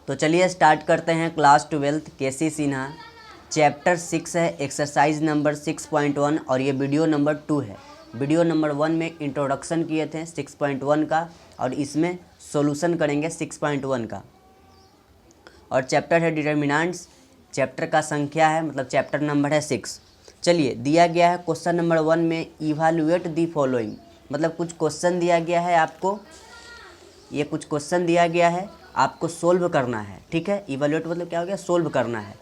तो चलिए स्टार्ट करते हैं क्लास 12 केसी सिन्हा चैप्टर 6 है, एक्सरसाइज नंबर 6.1 और ये वीडियो नंबर 2 है। वीडियो नंबर 1 में इंट्रोडक्शन किए थे 6.1 का और इसमें सॉल्यूशन करेंगे 6.1 का। और चैप्टर है डिटर्मिनेंट्स, चैप्टर का संख्या है मतलब चैप्टर नंबर है 6। चलिए दिया गया है क्वेश्चन नंबर 1 में इवैल्यूएट दी फॉलोइंग, मतलब कुछ क्वेश्चन दिया गया है आपको, ये कुछ क्वेश्चन दिया गया है आपको सोल्व करना है। ठीक है, इवैल्यूएट मतलब क्या हो गया, सोल्व करना है।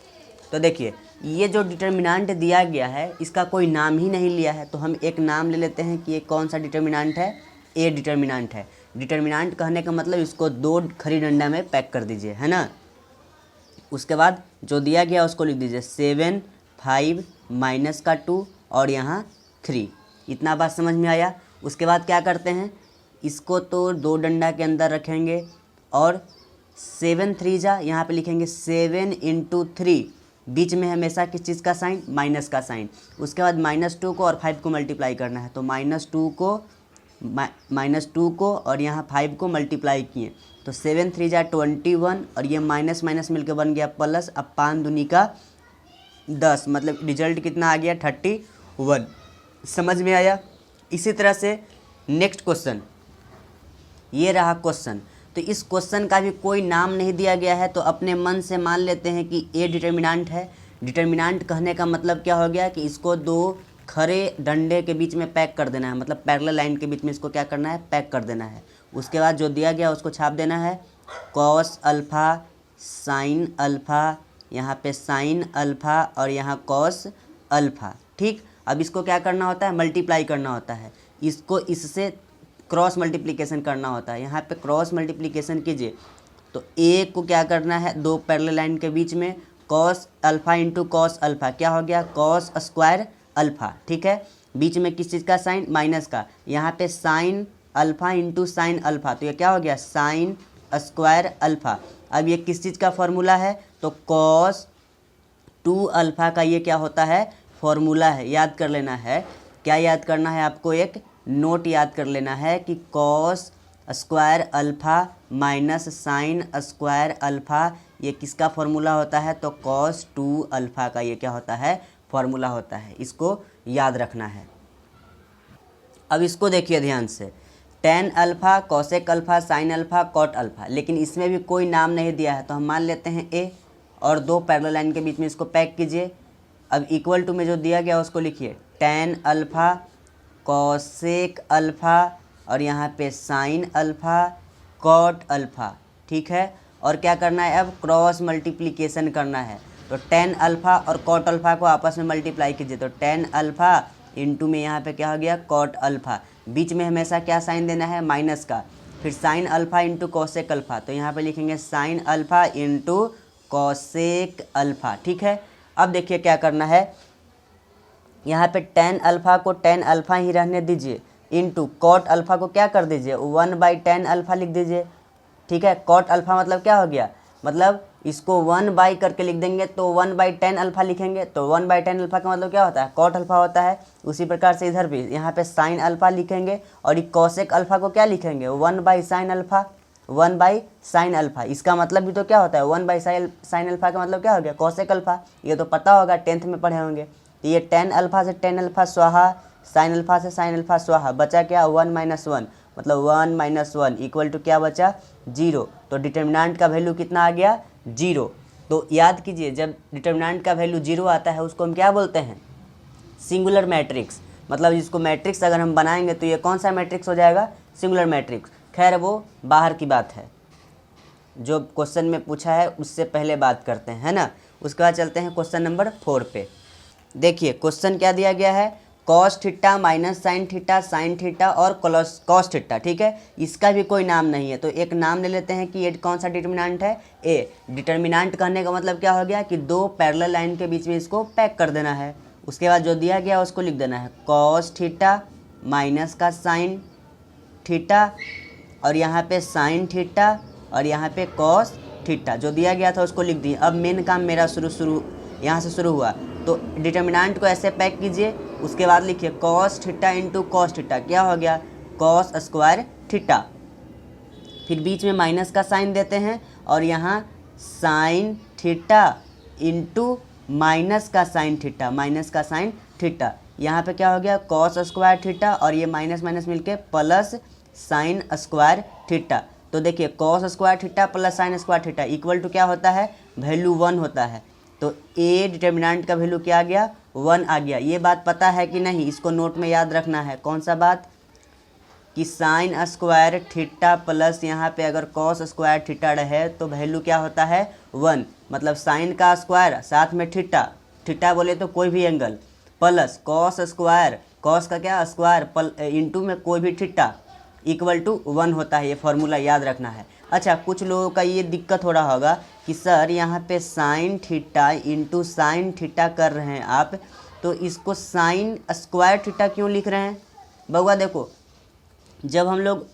तो देखिए ये जो डिटर्मिनेंट दिया गया है इसका कोई नाम ही नहीं लिया है, तो हम एक नाम ले लेते हैं कि ये कौन सा डिटर्मिनेंट है, ए डिटर्मिनेंट है। डिटर्मिनेंट कहने का मतलब इसको 2 खरी डंडा में पैक कर दीजिए, है ना। उसके बाद जो दिया गया उसको लिख दीजिए 7, 5 माइनस का 2 और यहाँ 3। इतना बात समझ में आया। उसके बाद क्या करते हैं, इसको तो 2 डंडा के अंदर रखेंगे और 7 3 जा यहाँ पे लिखेंगे 7 × 3, बीच में हमेशा किस चीज़ का साइन, माइनस का साइन। उसके बाद -2 को और 5 को मल्टीप्लाई करना है, तो -2 को और यहाँ 5 को मल्टीप्लाई किए तो 7 3 जा 21 और ये माइनस माइनस मिलकर बन गया प्लस। अब 5 दूनी का 10, मतलब रिजल्ट कितना आ गया 31। समझ में आया। इसी तरह से नेक्स्ट क्वेश्चन, ये रहा क्वेश्चन। तो इस क्वेश्चन का भी कोई नाम नहीं दिया गया है, तो अपने मन से मान लेते हैं कि ए डिटर्मिनेंट है। डिटर्मिनेंट कहने का मतलब क्या हो गया कि इसको 2 खरे डंडे के बीच में पैक कर देना है, मतलब पैरेलल लाइन के बीच में इसको क्या करना है, पैक कर देना है। उसके बाद जो दिया गया उसको छाप देना है कॉस अल्फ़ा साइन अल्फ़ा, यहाँ पे साइन अल्फ़ा और यहाँ कॉस अल्फ़ा। ठीक, अब इसको क्या करना होता है, मल्टीप्लाई करना होता है, इसको इससे क्रॉस मल्टीप्लिकेशन करना होता है। यहाँ पे क्रॉस मल्टीप्लिकेशन कीजिए तो ए को क्या करना है, 2 पैरेलल लाइन के बीच में cos alpha into cos alpha, क्या हो गया कॉस स्क्वायर अल्फ़ा। ठीक है, बीच में किस चीज़ का साइन, माइनस का। यहाँ पे sine alpha into sine alpha, तो ये क्या हो गया साइन स्क्वायर अल्फ़ा। अब ये किस चीज़ का फॉर्मूला है, तो कॉस 2 अल्फ़ा का ये क्या होता है, फॉर्मूला है। याद कर लेना है, क्या याद करना है आपको, एक नोट याद कर लेना है कि cos square alpha minus sine square alpha ये किसका फॉर्मूला होता है, तो कॉस 2 अल्फ़ा का ये क्या होता है, फॉर्मूला होता है। इसको याद रखना है। अब इसको देखिए ध्यान से, tan alpha cosec alpha sine alpha cot alpha, लेकिन इसमें भी कोई नाम नहीं दिया है, तो हम मान लेते हैं ए और 2 पैरेलल लाइन के बीच में इसको पैक कीजिए। अब इक्वल टू में जो दिया गया उसको लिखिए tan अल्फ़ा कॉसेक अल्फ़ा और यहाँ पे साइन अल्फ़ा कॉट अल्फ़ा। ठीक है, और क्या करना है, अब क्रॉस मल्टीप्लिकेशन करना है, तो tan अल्फ़ा और कॉट अल्फ़ा को आपस में मल्टीप्लाई कीजिए, तो tan अल्फ़ा इंटू में यहाँ पे क्या हो गया कॉट अल्फ़ा, बीच में हमेशा क्या साइन देना है, माइनस का। फिर sine alpha into cosec alpha, तो यहाँ पे लिखेंगे sine alpha into cosec alpha. ठीक है, अब देखिए क्या करना है, यहाँ पे tan अल्फ़ा को tan अल्फ़ा ही रहने दीजिए, इंटू कॉट अल्फ़ा को क्या कर दीजिए 1/tan अल्फ़ा लिख दीजिए। ठीक है, कॉट अल्फ़ा मतलब क्या हो गया, मतलब इसको 1 करके लिख देंगे तो 1/tan अल्फ़ा लिखेंगे, तो 1/tan अल्फ़ा का मतलब क्या होता है, कॉट अल्फ़ा होता है। उसी प्रकार से इधर भी यहाँ पे साइन अल्फ़ा लिखेंगे और ये कॉसेक अल्फ़ा को क्या लिखेंगे 1/sin अल्फ़ा, 1/sin अल्फ़ा। इसका मतलब भी तो क्या होता है 1/sin अल्फ़ा का मतलब क्या हो गया कॉसेक अल्फ़ा, ये तो पता होगा 10th में पढ़े होंगे। तो ये tan अल्फ़ा से tan अल्फ़ा स्वाहा, साइन अल्फ़ा से साइन अल्फ़ा स्वाहा, बचा क्या 1 - 1, मतलब 1 - 1 इक्वल टू क्या बचा 0। तो डिटर्मिनेंट का वैल्यू कितना आ गया 0। तो याद कीजिए जब डिटर्मिनेंट का वैल्यू 0 आता है उसको हम क्या बोलते हैं, सिंगुलर मैट्रिक्स। मतलब इसको मैट्रिक्स अगर हम बनाएंगे तो ये कौन सा मैट्रिक्स हो जाएगा, सिंगुलर मैट्रिक्स। खैर वो बाहर की बात है, जो क्वेश्चन में पूछा है उससे पहले बात करते हैं, है ना। उसके बाद चलते हैं क्वेश्चन नंबर 4 पे। देखिए क्वेश्चन क्या दिया गया है, cos theta minus sine theta और कॉस थीटा। ठीक है, इसका भी कोई नाम नहीं है, तो एक नाम ले लेते हैं कि ये कौन सा डिटर्मिनेंट है, ए। डिटर्मिनेंट कहने का मतलब क्या हो गया कि 2 पैरेलल लाइन के बीच में इसको पैक कर देना है। उसके बाद जो दिया गया उसको लिख देना है कॉस थीटा माइनस का साइन थीटा और यहाँ पे साइन थीटा और यहाँ पे कॉस थीटा, जो दिया गया था उसको लिख दिए। अब मेन काम मेरा शुरू यहाँ से शुरू हुआ, तो डिटर्मिनेंट को ऐसे पैक कीजिए। उसके बाद लिखिए cos theta into cos theta, क्या हो गया कॉस स्क्वायर थीटा। फिर बीच में माइनस का साइन देते हैं और यहाँ साइन थीटा इंटू माइनस का साइन थीटा, माइनस का साइन थीटा। यहाँ पे क्या हो गया कॉस स्क्वायर थीटा और ये माइनस माइनस मिलके प्लस साइन स्क्वायर थीटा। तो देखिए cos square theta plus sine square theta equal to क्या होता है, वैल्यू 1 होता है। तो ए डिटर्मिनेंट का वैल्यू क्या आ गया, 1 आ गया। ये बात पता है कि नहीं, इसको नोट में याद रखना है। कौन सा बात, कि साइन स्क्वायर थीटा प्लस यहाँ पे अगर कॉस स्क्वायर थीटा रहे तो वैल्यू क्या होता है 1, मतलब साइन का स्क्वायर साथ में थीटा, थीटा बोले तो कोई भी angle, plus cos square, cos का क्या स्क्वायर इंटू में कोई भी थीटा इक्वल टू 1 होता है। ये फॉर्मूला याद रखना है। अच्छा, कुछ लोगों का ये दिक्कत हो रहा होगा कि सर यहाँ पे sine theta into sine theta कर रहे हैं आप, तो इसको साइन स्क्वायर थीटा क्यों लिख रहे हैं। बउआ देखो, जब हम लोग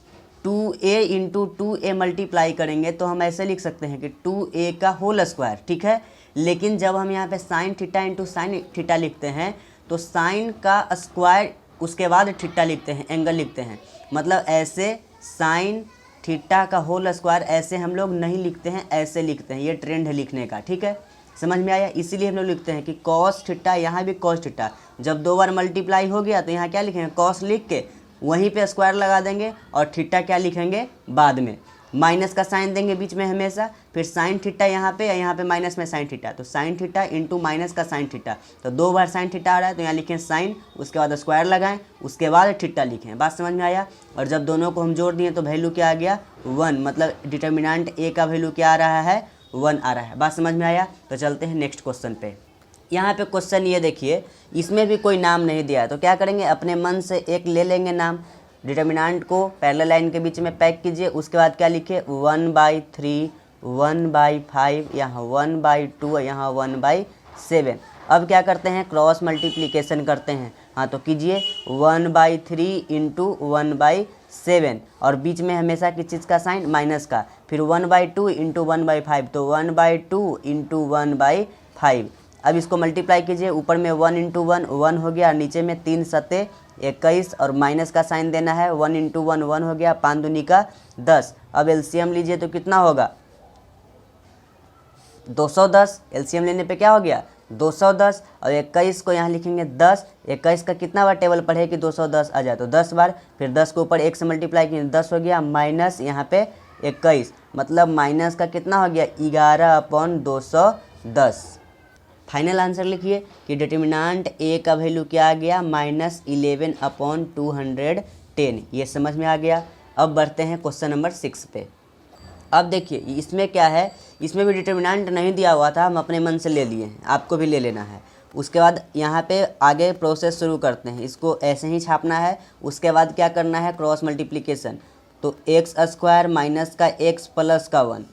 2a इंटू 2a मल्टीप्लाई करेंगे तो हम ऐसे लिख सकते हैं कि 2a का होल स्क्वायर, ठीक है। लेकिन जब हम यहाँ पे sine theta into sine theta लिखते हैं तो साइन का स्क्वायर उसके बाद थीटा लिखते हैं, एंगल लिखते हैं। मतलब ऐसे साइन थीटा का होल स्क्वायर ऐसे हम लोग नहीं लिखते हैं, ऐसे लिखते हैं। ये ट्रेंड है लिखने का, ठीक है, समझ में आया। इसीलिए हम लोग लिखते हैं कि कॉस थीटा, यहाँ भी कॉस थीटा, जब 2 बार मल्टीप्लाई हो गया तो यहाँ क्या लिखेंगे कॉस लिख के वहीं पे स्क्वायर लगा देंगे और थीटा क्या लिखेंगे बाद में, माइनस का साइन देंगे बीच में हमेशा। फिर साइन थीटा यहाँ पे, यहाँ पे माइनस में साइन थीटा, तो साइन थीटा इंटू माइनस का साइन थीटा, तो 2 बार साइन थीटा आ रहा है तो यहाँ लिखें साइन, उसके बाद स्क्वायर लगाएं, उसके बाद थीटा लिखें। बात समझ में आया। और जब दोनों को हम जोड़ दिए तो वैल्यू क्या आ गया 1, मतलब डिटर्मिनेंट ए का वैल्यू क्या आ रहा है 1 आ रहा है। बात समझ में आया। तो चलते हैं नेक्स्ट क्वेश्चन पे। यहाँ पे क्वेश्चन ये देखिए, इसमें भी कोई नाम नहीं दिया है, तो क्या करेंगे अपने मन से एक ले लेंगे नाम। डिटर्मिनेंट को पैरेलल लाइन के बीच में पैक कीजिए, उसके बाद क्या लिखे 1/3, 1/5, यहाँ 1/2, यहाँ 1/7। अब क्या करते हैं क्रॉस मल्टीप्लिकेशन करते हैं। हाँ तो कीजिए 1/3 इंटू 1/7 और बीच में हमेशा किस चीज़ का साइन माइनस का, फिर 1/2 इंटू 1/5, तो 1/2 इंटू 1/5। अब इसको मल्टीप्लाई कीजिए, ऊपर में 1 इंटू 1 1 हो गया, नीचे में 3 सत्ते 21 और माइनस का साइन देना है, 1 इंटू 1 1 हो गया, 5 दूनी का 10। अब एलसीएम लीजिए तो कितना होगा 210। एलसीएम लेने पे क्या हो गया 210 और 21 को यहाँ लिखेंगे 10। 21 का कितना बार टेबल पढ़े कि 210 आ जाए, तो 10 बार, फिर 10 को ऊपर 1 से मल्टीप्लाई किए 10 हो गया, माइनस यहाँ पे 21, मतलब माइनस का कितना हो गया 11/210। फाइनल आंसर लिखिए कि डिटर्मिनेंट ए का वैल्यू क्या आ गया -11/210। ये समझ में आ गया। अब बढ़ते हैं क्वेश्चन नंबर 6 पे। अब देखिए इसमें क्या है, इसमें भी डिटर्मिनेंट नहीं दिया हुआ था, हम अपने मन से ले लिए हैं, आपको भी ले लेना है। उसके बाद यहाँ पे आगे प्रोसेस शुरू करते हैं, इसको ऐसे ही छापना है। उसके बाद क्या करना है क्रॉस मल्टीप्लिकेशन, तो x² माइनस का x प्लस का 1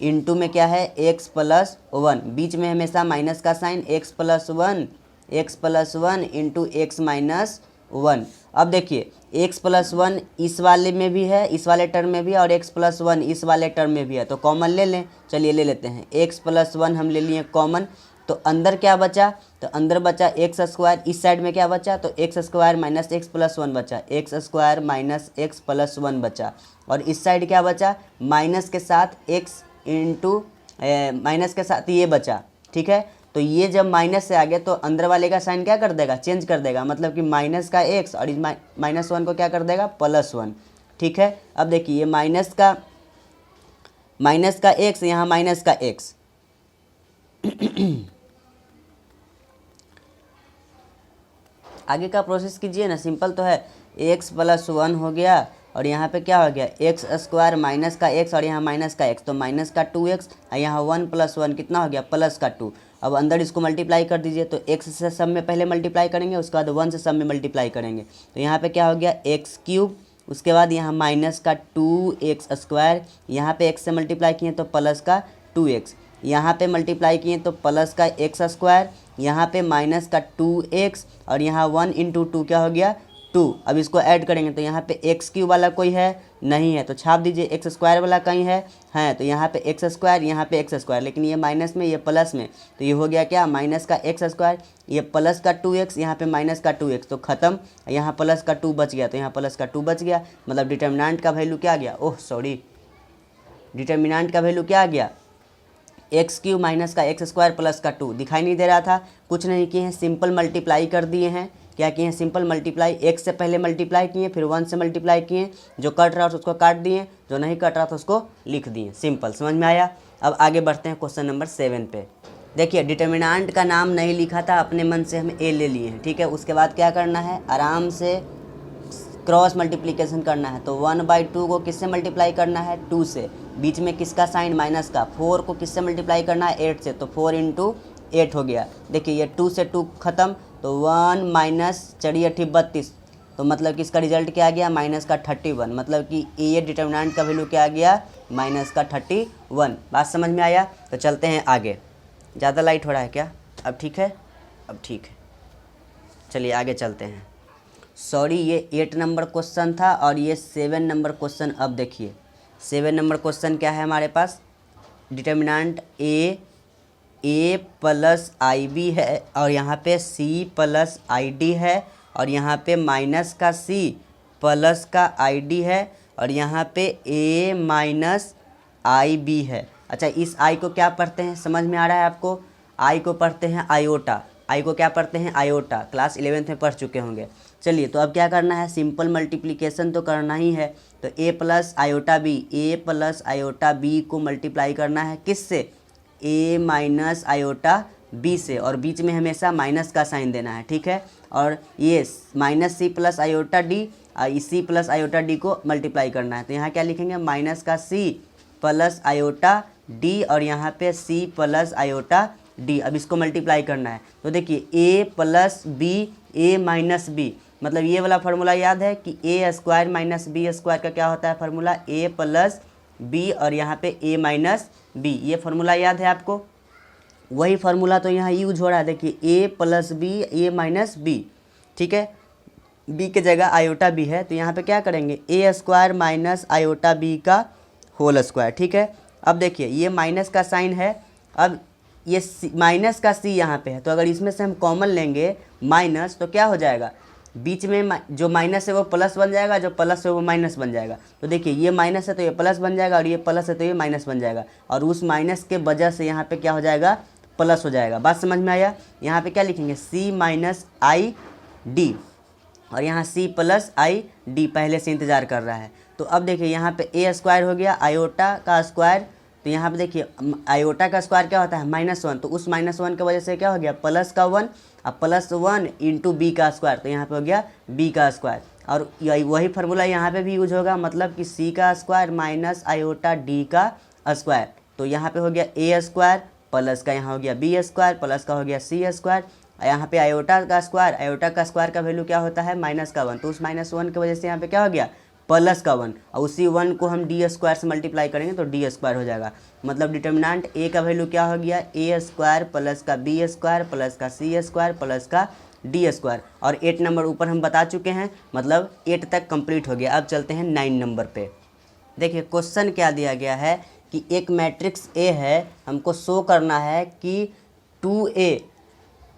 इंटू में क्या है x प्लस 1, बीच में हमेशा माइनस का sign, x plus 1 into x minus 1। अब देखिए x प्लस 1 इस वाले में भी है, इस वाले टर्म में भी है, और x प्लस 1 इस वाले टर्म में भी है, तो कॉमन ले लें। चलिए ले लेते हैं, x प्लस 1 हम ले लिए कॉमन, तो अंदर क्या बचा, तो अंदर बचा x², इस साइड में क्या बचा, तो x² माइनस x प्लस 1 बचा, x² माइनस x प्लस 1 बचा, और इस साइड क्या बचा माइनस के साथ x इंटू माइनस के साथ ये बचा, ठीक है। तो ये जब माइनस से आ गया तो अंदर वाले का साइन क्या कर देगा चेंज कर देगा, मतलब कि माइनस का x और इस -1 को क्या कर देगा +1, ठीक है। अब देखिए ये माइनस का x, यहाँ माइनस का x आगे का प्रोसेस कीजिए ना, सिंपल तो है। x प्लस 1 हो गया और यहाँ पे क्या हो गया x² माइनस का x और यहाँ माइनस का x, तो माइनस का 2x और यहाँ 1 प्लस 1 कितना हो गया प्लस का 2। अब अंदर इसको मल्टीप्लाई कर दीजिए, तो x से सब में पहले मल्टीप्लाई करेंगे, उसके बाद 1 से सब में मल्टीप्लाई करेंगे, तो यहाँ पे क्या हो गया x³, उसके बाद यहाँ माइनस का 2x², यहाँ पे x से मल्टीप्लाई किए तो प्लस का 2x, यहाँ पे मल्टीप्लाई किए तो प्लस का x², यहाँ पे माइनस का 2x और यहाँ 1 इंटू 2 क्या हो गया 2। अब इसको ऐड करेंगे तो यहाँ पे x³ वाला कोई है नहीं है, तो छाप दीजिए। x² वाला कहीं है तो यहाँ पे x², यहाँ पे x², लेकिन ये माइनस में ये प्लस में, तो ये हो गया क्या माइनस का x², ये प्लस का 2x, यहाँ पे माइनस का 2x, तो ख़त्म। यहाँ प्लस का 2 बच गया, तो यहाँ प्लस का 2 बच गया, मतलब डिटर्मिनेंट का वैल्यू क्या आ गया, डिटर्मिनेंट का वैल्यू क्या आ गया एक्स क्यू माइनस का एक्स स्क्वायर प्लस का 2 दिखाई नहीं दे रहा था, कुछ नहीं किए हैं, सिंपल मल्टीप्लाई कर दिए हैं। क्या किए हैं? सिंपल मल्टीप्लाई, एक्स से पहले मल्टीप्लाई किए, फिर 1 से मल्टीप्लाई किए, जो कट रहा था उसको काट दिए, जो नहीं कट रहा था उसको लिख दिए। सिंपल, समझ में आया। अब आगे बढ़ते हैं क्वेश्चन नंबर 7 पे। देखिए डिटर्मिनेंट का नाम नहीं लिखा था, अपने मन से हम ए ले लिए हैं, ठीक है। उसके बाद क्या करना है, आराम से क्रॉस मल्टीप्लिकेशन करना है। तो 1/2 को किससे मल्टीप्लाई करना है? 2 से। बीच में किसका साइन? माइनस का। 4 को किससे मल्टीप्लाई करना है? 8 से। तो 4 × 8 हो गया। देखिए ये 2 से 2 खत्म, तो 1 माइनस 32, तो मतलब कि इसका रिजल्ट क्या आ गया? माइनस का 31। मतलब कि ये डिटर्मिनेंट का वैल्यू क्या आ गया? माइनस का 31। बात समझ में आया? तो चलते हैं आगे। ज़्यादा लाइट हो रहा है क्या? अब ठीक है, अब ठीक है। चलिए आगे चलते हैं। सॉरी, ये 8 नंबर क्वेश्चन था और ये 7 नंबर क्वेश्चन। अब देखिए 7 नंबर क्वेश्चन क्या है हमारे पास? डिटर्मिनेंट ए प्लस आई बी है और यहाँ पे सी प्लस आई डी है और यहाँ पे माइनस का सी प्लस का आई डी है और यहाँ पे ए माइनस आई बी है। अच्छा, इस आई को क्या पढ़ते हैं? समझ में आ रहा है आपको? आई को पढ़ते हैं आयोटा। आई को क्या पढ़ते हैं? आयोटा। क्लास 11th में पढ़ चुके होंगे। चलिए, तो अब क्या करना है? सिंपल मल्टीप्लिकेशन तो करना ही है। तो ए प्लस आयोटा बी को मल्टीप्लाई करना है किससे? ए माइनस आयोटा बी से, और बीच में हमेशा माइनस का साइन देना है, ठीक है। और ये minus C plus iota D, C plus iota D को मल्टीप्लाई करना है। तो यहाँ क्या लिखेंगे? माइनस का सी प्लस आयोटा डी और यहाँ पे सी प्लस आयोटा डी। अब इसको मल्टीप्लाई करना है। तो देखिए ए प्लस बी, ए माइनस बी, मतलब ये वाला फार्मूला याद है कि ए स्क्वायर माइनस बी स्क्वायर का क्या होता है फार्मूला? ए प्लस बी और यहाँ पे ए माइनस बी। ये फार्मूला याद है आपको? वही फार्मूला तो यहाँ यूज हो रहा है। देखिए ए प्लस बी, ए माइनस बी, ठीक है। बी के जगह आयोटा बी है, तो यहाँ पे क्या करेंगे? ए स्क्वायर माइनस आयोटा बी का होल स्क्वायर, ठीक है। अब देखिए ये माइनस का साइन है, अब ये माइनस का सी यहाँ पे है, तो अगर इसमें से हम कॉमन लेंगे माइनस, तो क्या हो जाएगा? बीच में जो माइनस है वो प्लस बन जाएगा, जो प्लस है वो माइनस बन जाएगा। तो देखिए ये माइनस है तो ये प्लस बन जाएगा और ये प्लस है तो ये माइनस बन जाएगा, और उस माइनस के वजह से यहाँ पे क्या हो जाएगा? प्लस हो जाएगा। बात समझ में आया? यहाँ पे क्या लिखेंगे? सी माइनस आई डी, और यहाँ सी प्लस आई डी पहले से इंतज़ार कर रहा है। तो अब देखिए यहाँ पे ए स्क्वायर हो गया, आयोटा का स्क्वायर, तो यहाँ पे देखिए आयोटा का स्क्वायर क्या होता है? -1, तो उस -1 की वजह से क्या हो गया? प्लस का 1, अब +1 × बी का स्क्वायर, तो यहाँ पे हो गया बी का स्क्वायर। और वही फार्मूला यहाँ पे भी यूज होगा, मतलब कि सी का स्क्वायर माइनस आयोटा डी का स्क्वायर। तो यहाँ पे हो गया ए स्क्वायर, प्लस का यहाँ हो गया बी स्क्वायर, प्लस का हो गया सी स्क्वायर। यहाँ पे आयोटा का स्क्वायर का वैल्यू क्या होता है? -1, तो उस -1 की वजह से यहाँ पे क्या हो गया? प्लस का 1, और उसी 1 को हम डी स्क्वायर से मल्टीप्लाई करेंगे तो डी स्क्वायर हो जाएगा। मतलब डिटर्मिनेंट ए का वैल्यू क्या हो गया? ए स्क्वायर प्लस का बी स्क्वायर प्लस का सी स्क्वायर प्लस का डी स्क्वायर। और 8 नंबर ऊपर हम बता चुके हैं, मतलब 8 तक कंप्लीट हो गया। अब चलते हैं 9 नंबर पे। देखिए क्वेश्चन क्या दिया गया है कि एक मैट्रिक्स ए है, हमको शो करना है कि 2a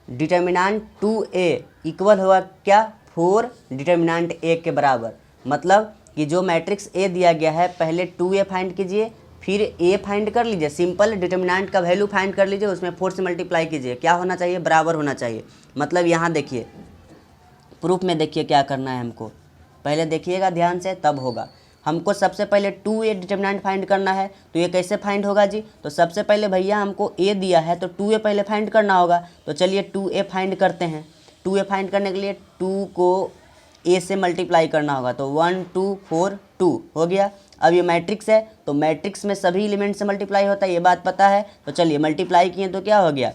डिटर्मिनेंट 2a इक्वल होगा क्या? 4 डिटर्मिनेंट ए के बराबर। मतलब कि जो मैट्रिक्स ए दिया गया है, पहले 2a फाइंड कीजिए, फिर ए फाइंड कर लीजिए, सिंपल डिटर्मिनेंट का वैल्यू फाइंड कर लीजिए, उसमें 4 से मल्टीप्लाई कीजिए। क्या होना चाहिए? बराबर होना चाहिए। मतलब यहाँ देखिए प्रूफ में देखिए क्या करना है हमको, पहले देखिएगा ध्यान से तब होगा। हमको सबसे पहले 2a डिटर्मिनेंट फाइंड करना है, तो ये कैसे फाइंड होगा जी? तो सबसे पहले भैया हमको a दिया है तो 2a पहले फाइंड करना होगा। तो चलिए 2a फाइंड करते हैं। 2a फाइंड करने के लिए 2 को a से मल्टीप्लाई करना होगा, तो 1 2 4 2 हो गया। अब ये मैट्रिक्स है तो मैट्रिक्स में सभी एलिमेंट से मल्टीप्लाई होता है, ये बात पता है। तो चलिए मल्टीप्लाई किए तो क्या हो गया?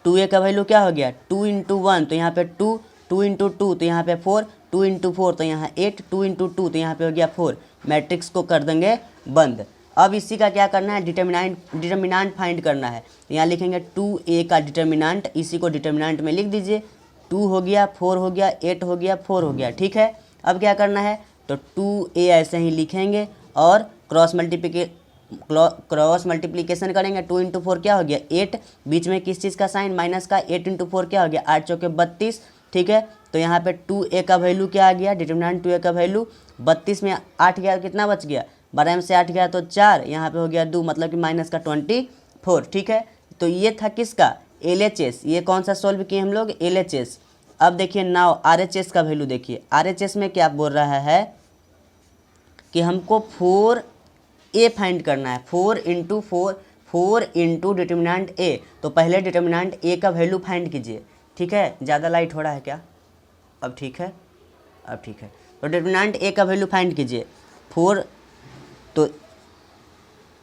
2a का वैल्यू क्या हो गया? 2 × 1, तो यहाँ पे 2, 2 × 2 तो यहाँ पे 4, 2 × 4 तो यहाँ 8, 2 × 2 तो यहाँ पे हो गया 4। मैट्रिक्स को कर देंगे बंद। अब इसी का क्या करना है? डिटर्मिनेंट फाइंड करना है। तो यहाँ लिखेंगे 2a का डिटर्मिनेंट, इसी को डिटर्मिनेंट में लिख दीजिए। 2 हो गया, 4 हो गया, 8 हो गया, 4 हो गया, ठीक है। अब क्या करना है? तो 2a ऐसे ही लिखेंगे और क्रॉस मल्टीप्लिकेशन करेंगे। 2 × 4 क्या हो गया? 8, बीच में किस चीज़ का साइन? माइनस का। 8 × 4 क्या हो गया? 8 चौके 32, ठीक है। तो यहाँ पे 2a का वैल्यू क्या आ गया? डिटर्मिनेंट 2a का वैल्यू 32 में 8 गया, कितना बच गया? 12 में से 8 गया तो 4, यहाँ पे हो गया 2, मतलब कि माइनस का 24। ठीक है, तो ये था किसका, LHS। ये कौन सा सॉल्व किए हम लोग, LHS। अब देखिए नाउ RHS का वैल्यू देखिए। RHS में क्या बोल रहा है कि हमको 4A फाइंड करना है, 4 इंटू डिटर्मिनेंट A। तो पहले डिटर्मिनेंट A का वैल्यू फाइंड कीजिए। ठीक है, ज़्यादा लाइट हो रहा है क्या, अब ठीक है, अब ठीक है। तो डिटर्मिनेंट A का वैल्यू फाइंड कीजिए 4। तो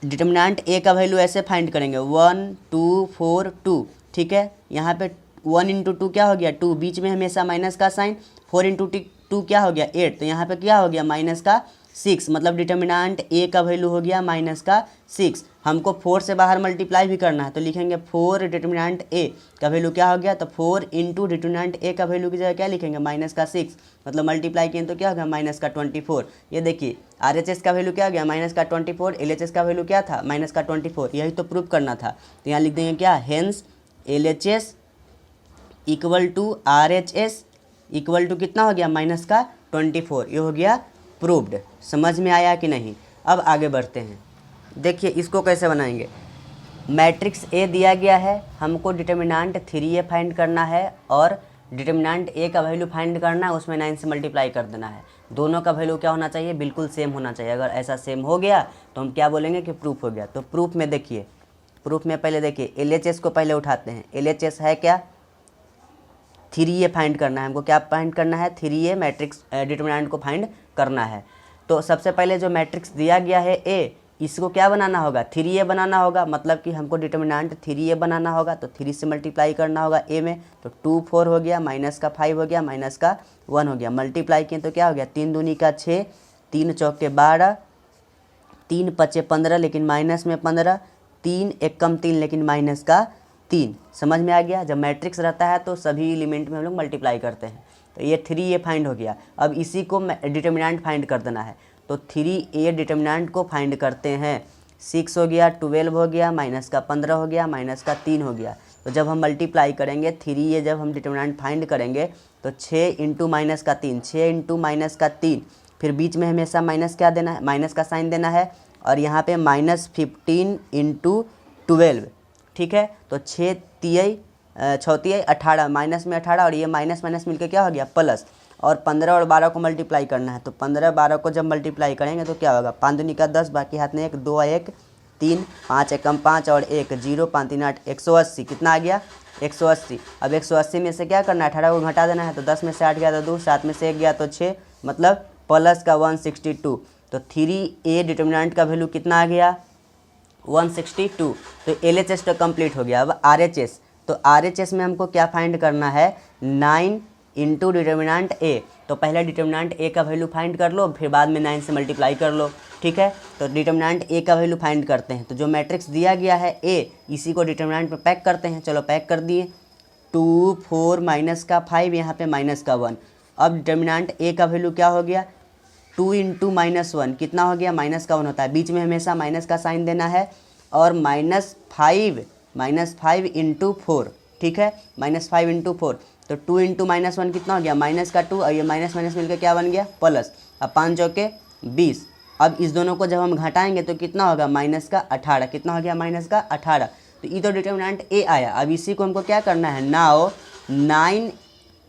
डिटर्मिनेंट A का वैल्यू ऐसे फाइंड करेंगे 1 2 4 2। ठीक है, यहाँ पे 1 इंटू 2 क्या हो गया 2, बीच में हमेशा माइनस का साइन। 4 इंटू 2 क्या हो गया 8, तो यहाँ पे क्या हो गया माइनस का 6, मतलब डिटर्मिनेंट A का वैल्यू हो गया माइनस का 6। हमको 4 से बाहर मल्टीप्लाई भी करना है, तो लिखेंगे 4 डिटर्मिनेंट A का वैल्यू क्या हो गया, तो 4 इंटू डिटर्मिनेंट A का वैल्यू की जगह क्या लिखेंगे माइनस का 6, मतलब मल्टीप्लाई किए तो क्या हो गया माइनस का 24। ये देखिए RHS का वैल्यू क्या हो गया माइनस का 24, LHS का वैल्यू क्या था माइनस का 24। यही तो प्रूफ करना था। तो यहाँ लिख देंगे क्या, hence LHS equal to RHS equal to कितना हो गया माइनस का 24। ये हो गया प्रूव्ड। समझ में आया कि नहीं। अब आगे बढ़ते हैं, देखिए इसको कैसे बनाएंगे। मैट्रिक्स A दिया गया है, हमको डिटर्मिनेंट 3A फाइंड करना है और डिटर्मिनेंट A का वैल्यू फाइंड करना है, उसमें 9 से मल्टीप्लाई कर देना है। दोनों का वैल्यू क्या होना चाहिए, बिल्कुल सेम होना चाहिए। अगर ऐसा सेम हो गया तो हम क्या बोलेंगे कि प्रूफ हो गया। तो प्रूफ में देखिए, प्रूफ में पहले देखिए LHS को पहले उठाते हैं। LHS है क्या, 3A फाइंड करना है हमको। क्या फाइंड करना है, 3A मैट्रिक्स डिटर्मिनेंट को फाइंड करना है। तो सबसे पहले जो मैट्रिक्स दिया गया है A, इसको क्या बनाना होगा 3A बनाना होगा, मतलब कि हमको डिटर्मिनेंट 3A बनाना होगा। तो 3 से मल्टीप्लाई करना होगा A में, तो 2 4 हो गया, माइनस का 5 हो गया, माइनस का 1 हो गया। मल्टीप्लाई किए तो क्या हो गया 3 दूनी का 6, 3 चौके 12, 3 पचे 15 लेकिन माइनस में 15, 3 एक कम 3 लेकिन माइनस का 3। समझ में आ गया। जब मैट्रिक्स रहता है तो सभी एलिमेंट में हम लोग मल्टीप्लाई करते हैं। तो ये 3A फाइंड हो गया। अब इसी को डिटर्मिनेंट फाइंड कर देना है। तो 3A डिटर्मिनेंट को फाइंड करते हैं। 6 हो गया, 12 हो गया, माइनस का 15 हो गया, माइनस का 3 हो गया। तो जब हम मल्टीप्लाई करेंगे 3A, जब हम डिटर्मिनेंट फाइंड करेंगे तो 6 इंटू माइनस का 3, 6 इंटू माइनस का 3, फिर बीच में हमेशा माइनस क्या देना है, माइनस का साइन देना है। और यहाँ पे -15 इंटू 12। ठीक है, तो 6 तियाई 18, माइनस में 18 और ये माइनस माइनस मिलकर क्या हो गया प्लस। और 15 और 12 को मल्टीप्लाई करना है। तो 15 12 को जब मल्टीप्लाई करेंगे तो क्या होगा, 5 दूनी का 10, बाकी हाथ में 1, 2 1 3, 5 एकम 5 और 1 0, 5 3 8, 180। कितना आ गया 180। अब 180 में से क्या करना है, 18 को घटा देना है। तो 10 में से 8 गया तो 2, 7 में से 1 गया तो 6, मतलब प्लस का 162। तो 3A डिटर्मिनेंट का वैल्यू कितना आ गया 162। तो LHS तो कंप्लीट हो गया। अब RHS, तो RHS में हमको क्या फाइंड करना है 9 इंटू डिटर्मिनेंट A। तो पहले डिटर्मिनेंट A का वैल्यू फाइंड कर लो, फिर बाद में 9 से मल्टीप्लाई कर लो। ठीक है, तो डिटर्मिनेंट A का वैल्यू फाइंड करते हैं। तो जो मैट्रिक्स दिया गया है A, इसी को डिटर्मिनेंट में पैक करते हैं। चलो पैक कर दिए। 2 4 माइनस का 5, यहाँ पे माइनस का 1। अब डिटर्मिनेंट A का वैल्यू क्या हो गया 2 इंटू -1 कितना हो गया माइनस का 1 होता है। बीच में हमेशा माइनस का साइन देना है। और -5 इंटू 4। ठीक है, -5 इंटू 4, तो 2 इंटू -1 कितना हो गया माइनस का 2, और ये माइनस माइनस मिलकर क्या बन गया प्लस। अब 5 चौके 20। अब इस दोनों को जब हम घटाएंगे तो कितना होगा माइनस का 18। कितना हो गया माइनस का 18। तो ये तो डिटर्मिनेंट A आया। अब इसी को हमको क्या करना है, नाउ 9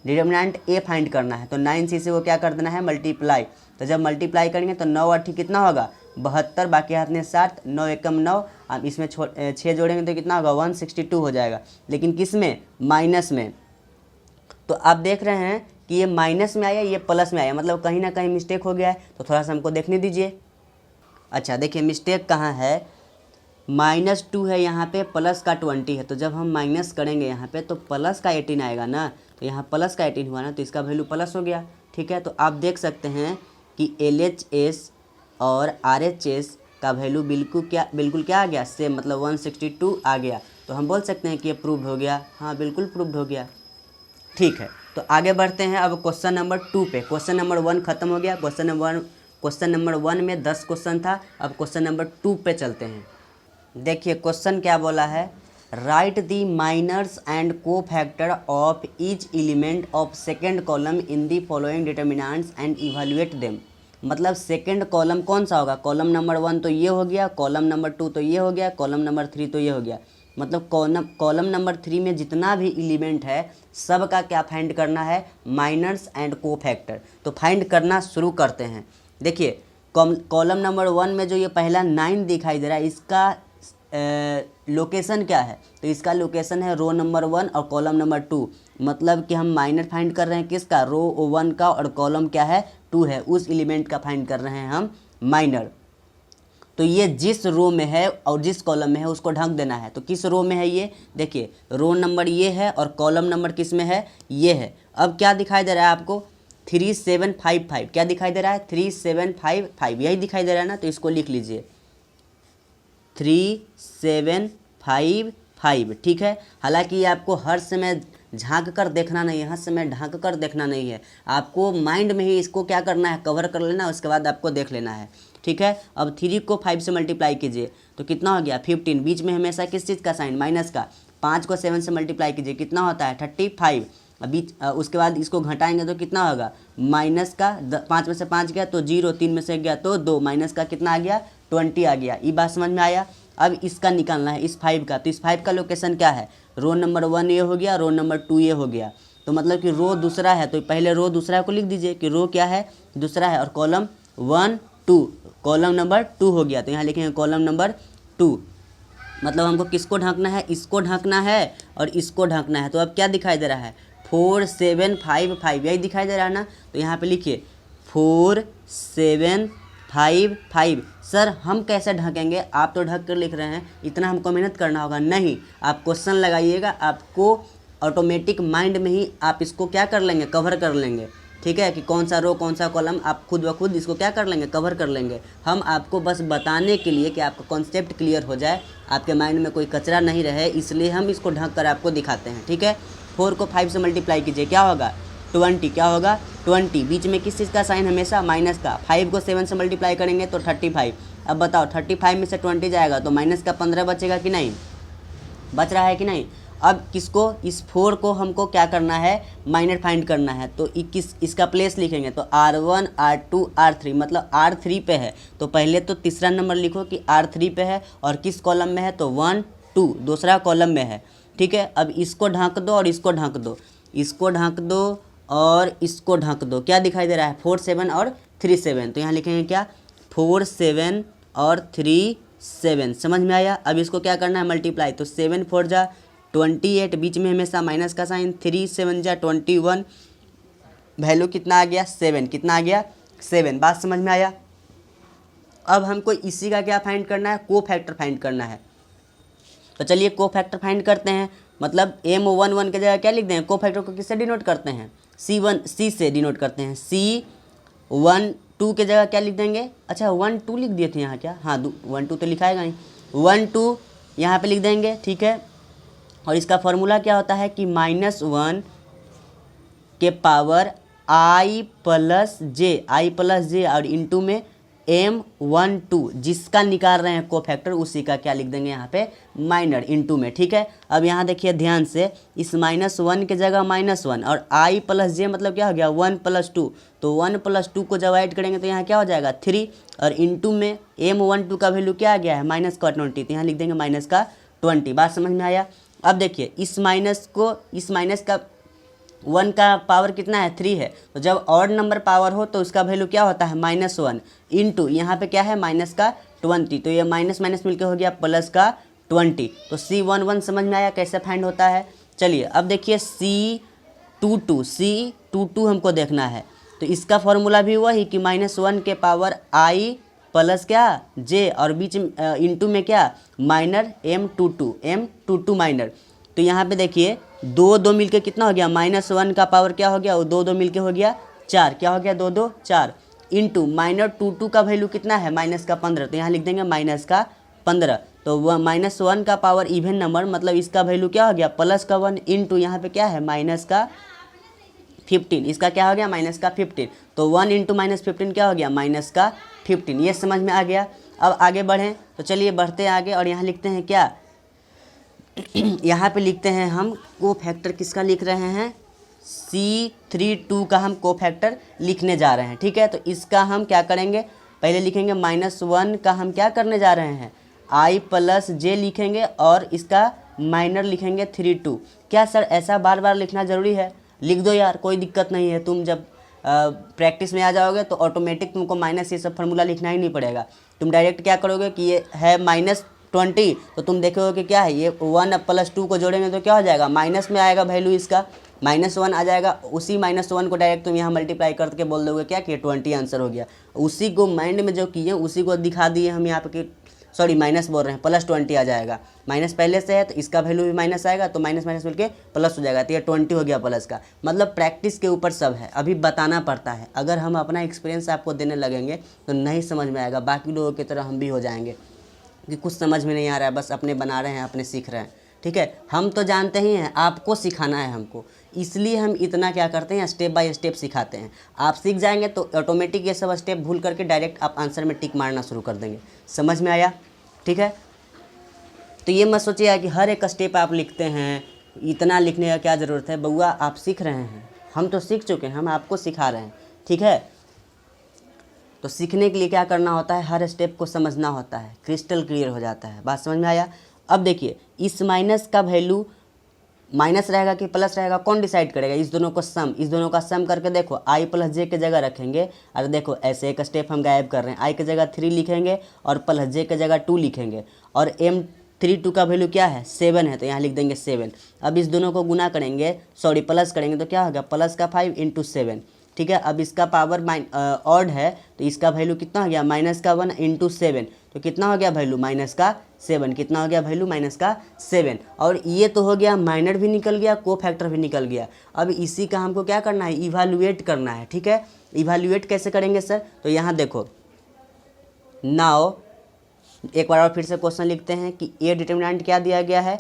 डिटर्मिनेंट A फाइंड करना है। तो 9 से इसी को क्या कर देना है मल्टीप्लाई। तो जब मल्टीप्लाई करेंगे तो 9 8 कितना होगा 72, बाकी हाथ में 7, 9 एकम 9। अब इसमें 6 जोड़ेंगे तो कितना होगा 162 हो जाएगा। लेकिन किस में, माइनस में। तो आप देख रहे हैं कि ये माइनस में आया, ये प्लस में आया, मतलब कहीं ना कहीं मिस्टेक हो गया है। तो थोड़ा सा हमको देखने दीजिए। अच्छा देखिए मिस्टेक कहाँ है, -2 है यहाँ पे, प्लस का 20 है। तो जब हम माइनस करेंगे यहाँ पे तो प्लस का 18 आएगा ना। तो यहाँ प्लस का 18 हुआ ना, तो इसका वैल्यू प्लस हो गया। ठीक है, तो आप देख सकते हैं कि LHS और RHS का वैल्यू बिल्कुल क्या आ गया सेम, मतलब 162 आ गया। तो हम बोल सकते हैं कि ये प्रूव्ड हो गया। हाँ बिल्कुल प्रूव्ड हो गया। ठीक है, तो आगे बढ़ते हैं अब क्वेश्चन नंबर 2 पे। क्वेश्चन नंबर 1 खत्म हो गया। क्वेश्चन नंबर 1 में 10 क्वेश्चन था। अब क्वेश्चन नंबर 2 पे चलते हैं। देखिए क्वेश्चन क्या बोला है, राइट दी माइनर्स एंड को factor of each element of second column in the following determinants and evaluate them. मतलब सेकंड कॉलम कौन सा होगा, कॉलम नंबर 1 तो ये हो गया, कॉलम नंबर 2 तो ये हो गया, कॉलम नंबर 3 तो ये हो गया। मतलब कॉलम नंबर 3 में जितना भी एलिमेंट है सब का क्या फाइंड करना है, माइनर्स एंड कोफैक्टर। तो फाइंड करना शुरू करते हैं। देखिए कॉलम नंबर 1 में जो ये पहला 9 दिखाई दे रहा है इसका लोकेशन क्या है, तो इसका लोकेशन है रो नंबर 1 और कॉलम नंबर 2। मतलब कि हम माइनर फाइंड कर रहे हैं किसका, रो 1 का, और कॉलम क्या है 2 है, उस एलिमेंट का फाइंड कर रहे हैं हम माइनर। तो ये जिस रो में है और जिस कॉलम में है उसको ढक देना है। तो किस रो में है ये, देखिए रो नंबर ये है और कॉलम नंबर किस में है, ये है। अब क्या दिखाई दे रहा है आपको, 3755, क्या दिखाई दे रहा है 3755, यही दिखाई दे रहा है ना, तो इसको लिख लीजिए 3755, ठीक है। हालांकि ये आपको हर समय झांक कर देखना नहीं है, हर समय ढांक कर देखना नहीं है, आपको माइंड में ही इसको क्या करना है, कवर कर लेना, उसके बाद आपको देख लेना है, ठीक है। अब 3 को 5 से मल्टीप्लाई कीजिए तो कितना हो गया 15, बीच में हमेशा किस चीज़ का साइन, माइनस का। 5 को 7 से मल्टीप्लाई कीजिए कितना होता है 35, अभी उसके बाद इसको घटाएंगे तो कितना होगा माइनस का 5 में से 5 गया तो 0, 3 में से गया तो 2, माइनस का कितना आ गया 20 आ गया। ये बात समझ में आया। अब इसका निकालना है इस 5 का, तो इस 5 का लोकेशन क्या है, रो नंबर 1 ये हो गया, रो नंबर 2 ये हो गया। तो मतलब कि रो दूसरा है तो पहले रो दूसरा को लिख दीजिए कि रो क्या है दूसरा है, और कॉलम 1 2, कॉलम नंबर 2 हो गया, तो यहाँ लिखेंगे कॉलम नंबर 2। मतलब हमको किसको ढांकना है, इसको ढांकना है और इसको ढांकना है। तो अब क्या दिखाई दे रहा है 4755, यही दिखाई दे रहा है ना, तो यहाँ पे लिखिए 4755। सर हम कैसे ढकेंगे, आप तो ढक कर लिख रहे हैं, इतना हमको मेहनत करना होगा नहीं, आप क्वेश्चन लगाइएगा, आपको ऑटोमेटिक माइंड में ही आप इसको क्या कर लेंगे, कवर कर लेंगे, ठीक है, कि कौन सा रो कौन सा कॉलम, आप खुद ब खुद इसको क्या कर लेंगे, कवर कर लेंगे। हम आपको बस बताने के लिए कि आपका कॉन्सेप्ट क्लियर हो जाए, आपके माइंड में कोई कचरा नहीं रहे, इसलिए हम इसको ढक कर आपको दिखाते हैं, ठीक है। 4 को 5 से मल्टीप्लाई कीजिए क्या होगा 20, क्या होगा 20, बीच में किस चीज़ का साइन हमेशा माइनस का। 5 को 7 से मल्टीप्लाई करेंगे तो 35। अब बताओ 35 में से 20 जाएगा तो माइनस का 15 बचेगा कि नहीं, बच रहा है कि नहीं। अब किसको, इस 4 को हमको क्या करना है, माइनर फाइंड करना है, तो इसका प्लेस लिखेंगे तो R1 R2 R3, मतलब R3 पे है तो पहले तो तीसरा नंबर लिखो कि R3 पे है, और किस कॉलम में है तो 1 2 दूसरा कॉलम में है, ठीक है। अब इसको ढांक दो और इसको ढांक दो, इसको ढांक दो और इसको ढांक दो, क्या दिखाई दे रहा है 4 7 और 3 7, तो यहाँ लिखेंगे क्या 4 7 और 3 7, समझ में आया। अब इसको क्या करना है मल्टीप्लाई, तो 7 4 जा 28, बीच में हमेशा माइनस का साइन, 3 7 जा 21, वैल्यू कितना आ गया 7, कितना आ गया 7, बात समझ में आया। अब हमको इसी का क्या फाइंड करना है, को फैक्टर फाइंड करना है। तो चलिए को फैक्टर फाइंड करते हैं, मतलब M11 के जगह क्या लिख दें, को फैक्टर को किससे डिनोट करते हैं C से डिनोट करते हैं, C1 2 के जगह क्या लिख देंगे, अच्छा 1 2 लिख दिए थे यहाँ क्या, हाँ 1 2 तो लिखाएगा नहीं, 1 2 यहाँ पे लिख देंगे, ठीक है। और इसका फॉर्मूला क्या होता है कि -1 के पावर i प्लस जे और इंटू में M12, जिसका निकाल रहे हैं कोफैक्टर उसी का क्या लिख देंगे यहाँ पे माइनर इंटू में, ठीक है। अब यहाँ देखिए ध्यान से, इस -1 के जगह -1 और i प्लस जे मतलब क्या हो गया 1 + 2, तो 1 + 2 को जब ऐड करेंगे तो यहाँ क्या हो जाएगा 3, और इंटू में M12 का वैल्यू क्या आ गया है -20, तो यहाँ लिख देंगे -20। बात समझ में आया। अब देखिए इस माइनस का 1 का पावर कितना है 3 है, तो जब ऑड नंबर पावर हो तो उसका वैल्यू क्या होता है -1 इंटू यहाँ पे क्या है -20, तो ये माइनस माइनस मिलकर हो गया +20। तो C11 समझ में आया कैसे फाइंड होता है। चलिए अब देखिए C22 हमको देखना है, तो इसका फॉर्मूला भी वही कि -1 के पावर i प्लस क्या जे और बीच इंटू में क्या माइनर M22 माइनर। तो यहाँ पे देखिए 2 मिलके कितना हो गया -1 का पावर क्या हो गया, वो 2 मिलके हो गया 4, क्या हो गया 2 2 4 इंटू -22 का वैल्यू कितना है -15, तो यहाँ लिख देंगे -15। तो वह -1 का पावर इवन नंबर मतलब इसका वैल्यू क्या हो गया +1 इंटू यहाँ पे क्या है -15, इसका क्या हो गया -15, तो 1 इंटू -15 क्या हो गया -15। ये समझ में आ गया। अब आगे बढ़ें, तो चलिए बढ़ते हैं आगे और यहाँ लिखते हैं क्या यहाँ पे लिखते हैं हम को फैक्टर किसका लिख रहे हैं C32 का हम कोफैक्टर लिखने जा रहे हैं। ठीक है, तो इसका हम क्या करेंगे, पहले लिखेंगे -1 का हम क्या करने जा रहे हैं, I + J लिखेंगे और इसका माइनर लिखेंगे 32। क्या सर ऐसा बार बार लिखना ज़रूरी है? लिख दो यार, कोई दिक्कत नहीं है। तुम जब प्रैक्टिस में आ जाओगे तो ऑटोमेटिक तुमको माइनस ये सब फार्मूला लिखना ही नहीं पड़ेगा। तुम डायरेक्ट क्या करोगे कि ये है -20, तो तुम देखोगे कि क्या है, ये 1 + 2 को जोड़ेंगे तो क्या हो जाएगा, माइनस में आएगा वैल्यू इसका, -1 आ जाएगा। उसी -1 को डायरेक्ट तुम यहाँ मल्टीप्लाई करके बोल दोगे क्या कि 20 आंसर हो गया। उसी को माइंड में जो किए उसी को दिखा दिए हम यहाँ पे, सॉरी माइनस बोल रहे हैं, +20 आ जाएगा। माइनस पहले से है तो इसका वैल्यू भी माइनस आएगा, तो माइनस माइनस मिलके प्लस हो जाएगा, तो ये 20 हो गया प्लस का। मतलब प्रैक्टिस के ऊपर सब है, अभी बताना पड़ता है। अगर हम अपना एक्सपीरियंस आपको देने लगेंगे तो नहीं समझ में आएगा, बाकी लोगों की तरह हम भी हो जाएंगे कि कुछ समझ में नहीं आ रहा है, बस अपने बना रहे हैं, अपने सीख रहे हैं। ठीक है, हम तो जानते ही हैं, आपको सिखाना है हमको, इसलिए हम इतना क्या करते हैं, स्टेप बाय स्टेप सिखाते हैं। आप सीख जाएंगे तो ऑटोमेटिक ये सब स्टेप भूल करके डायरेक्ट आप आंसर में टिक मारना शुरू कर देंगे। समझ में आया? ठीक है, तो ये मत सोचिए कि हर एक स्टेप आप लिखते हैं, इतना लिखने का क्या ज़रूरत है। बउआ आप सीख रहे हैं, हम तो सीख चुके हैं, हम आपको सिखा रहे हैं। ठीक है, तो सीखने के लिए क्या करना होता है, हर स्टेप को समझना होता है, क्रिस्टल क्लियर हो जाता है। बात समझ में आया? अब देखिए, इस माइनस का वैल्यू माइनस रहेगा कि प्लस रहेगा, कौन डिसाइड करेगा? इस दोनों को सम, इस दोनों का सम करके देखो, I + J की जगह रखेंगे। और देखो ऐसे एक स्टेप हम गायब कर रहे हैं, I की जगह 3 लिखेंगे और +J की जगह 2 लिखेंगे। और M32 का वैल्यू क्या है, 7 है, तो यहाँ लिख देंगे 7। अब इस दोनों को गुना करेंगे, सॉरी प्लस करेंगे, तो क्या होगा, प्लस का 5 × 7। ठीक है, अब इसका पावर ऑड है तो इसका वैल्यू कितना हो गया, -1 × 7, तो कितना हो गया वैल्यू, -7। कितना हो गया वैल्यू, -7। और ये तो हो गया, माइनर भी निकल गया, कोफैक्टर भी निकल गया। अब इसी का हमको क्या करना है, इवैल्यूएट करना है। ठीक है, इवैल्यूएट कैसे करेंगे सर? तो यहाँ देखो, नाउ एक बार और फिर से क्वेश्चन लिखते हैं कि ए डिटर्मिनेंट क्या दिया गया है,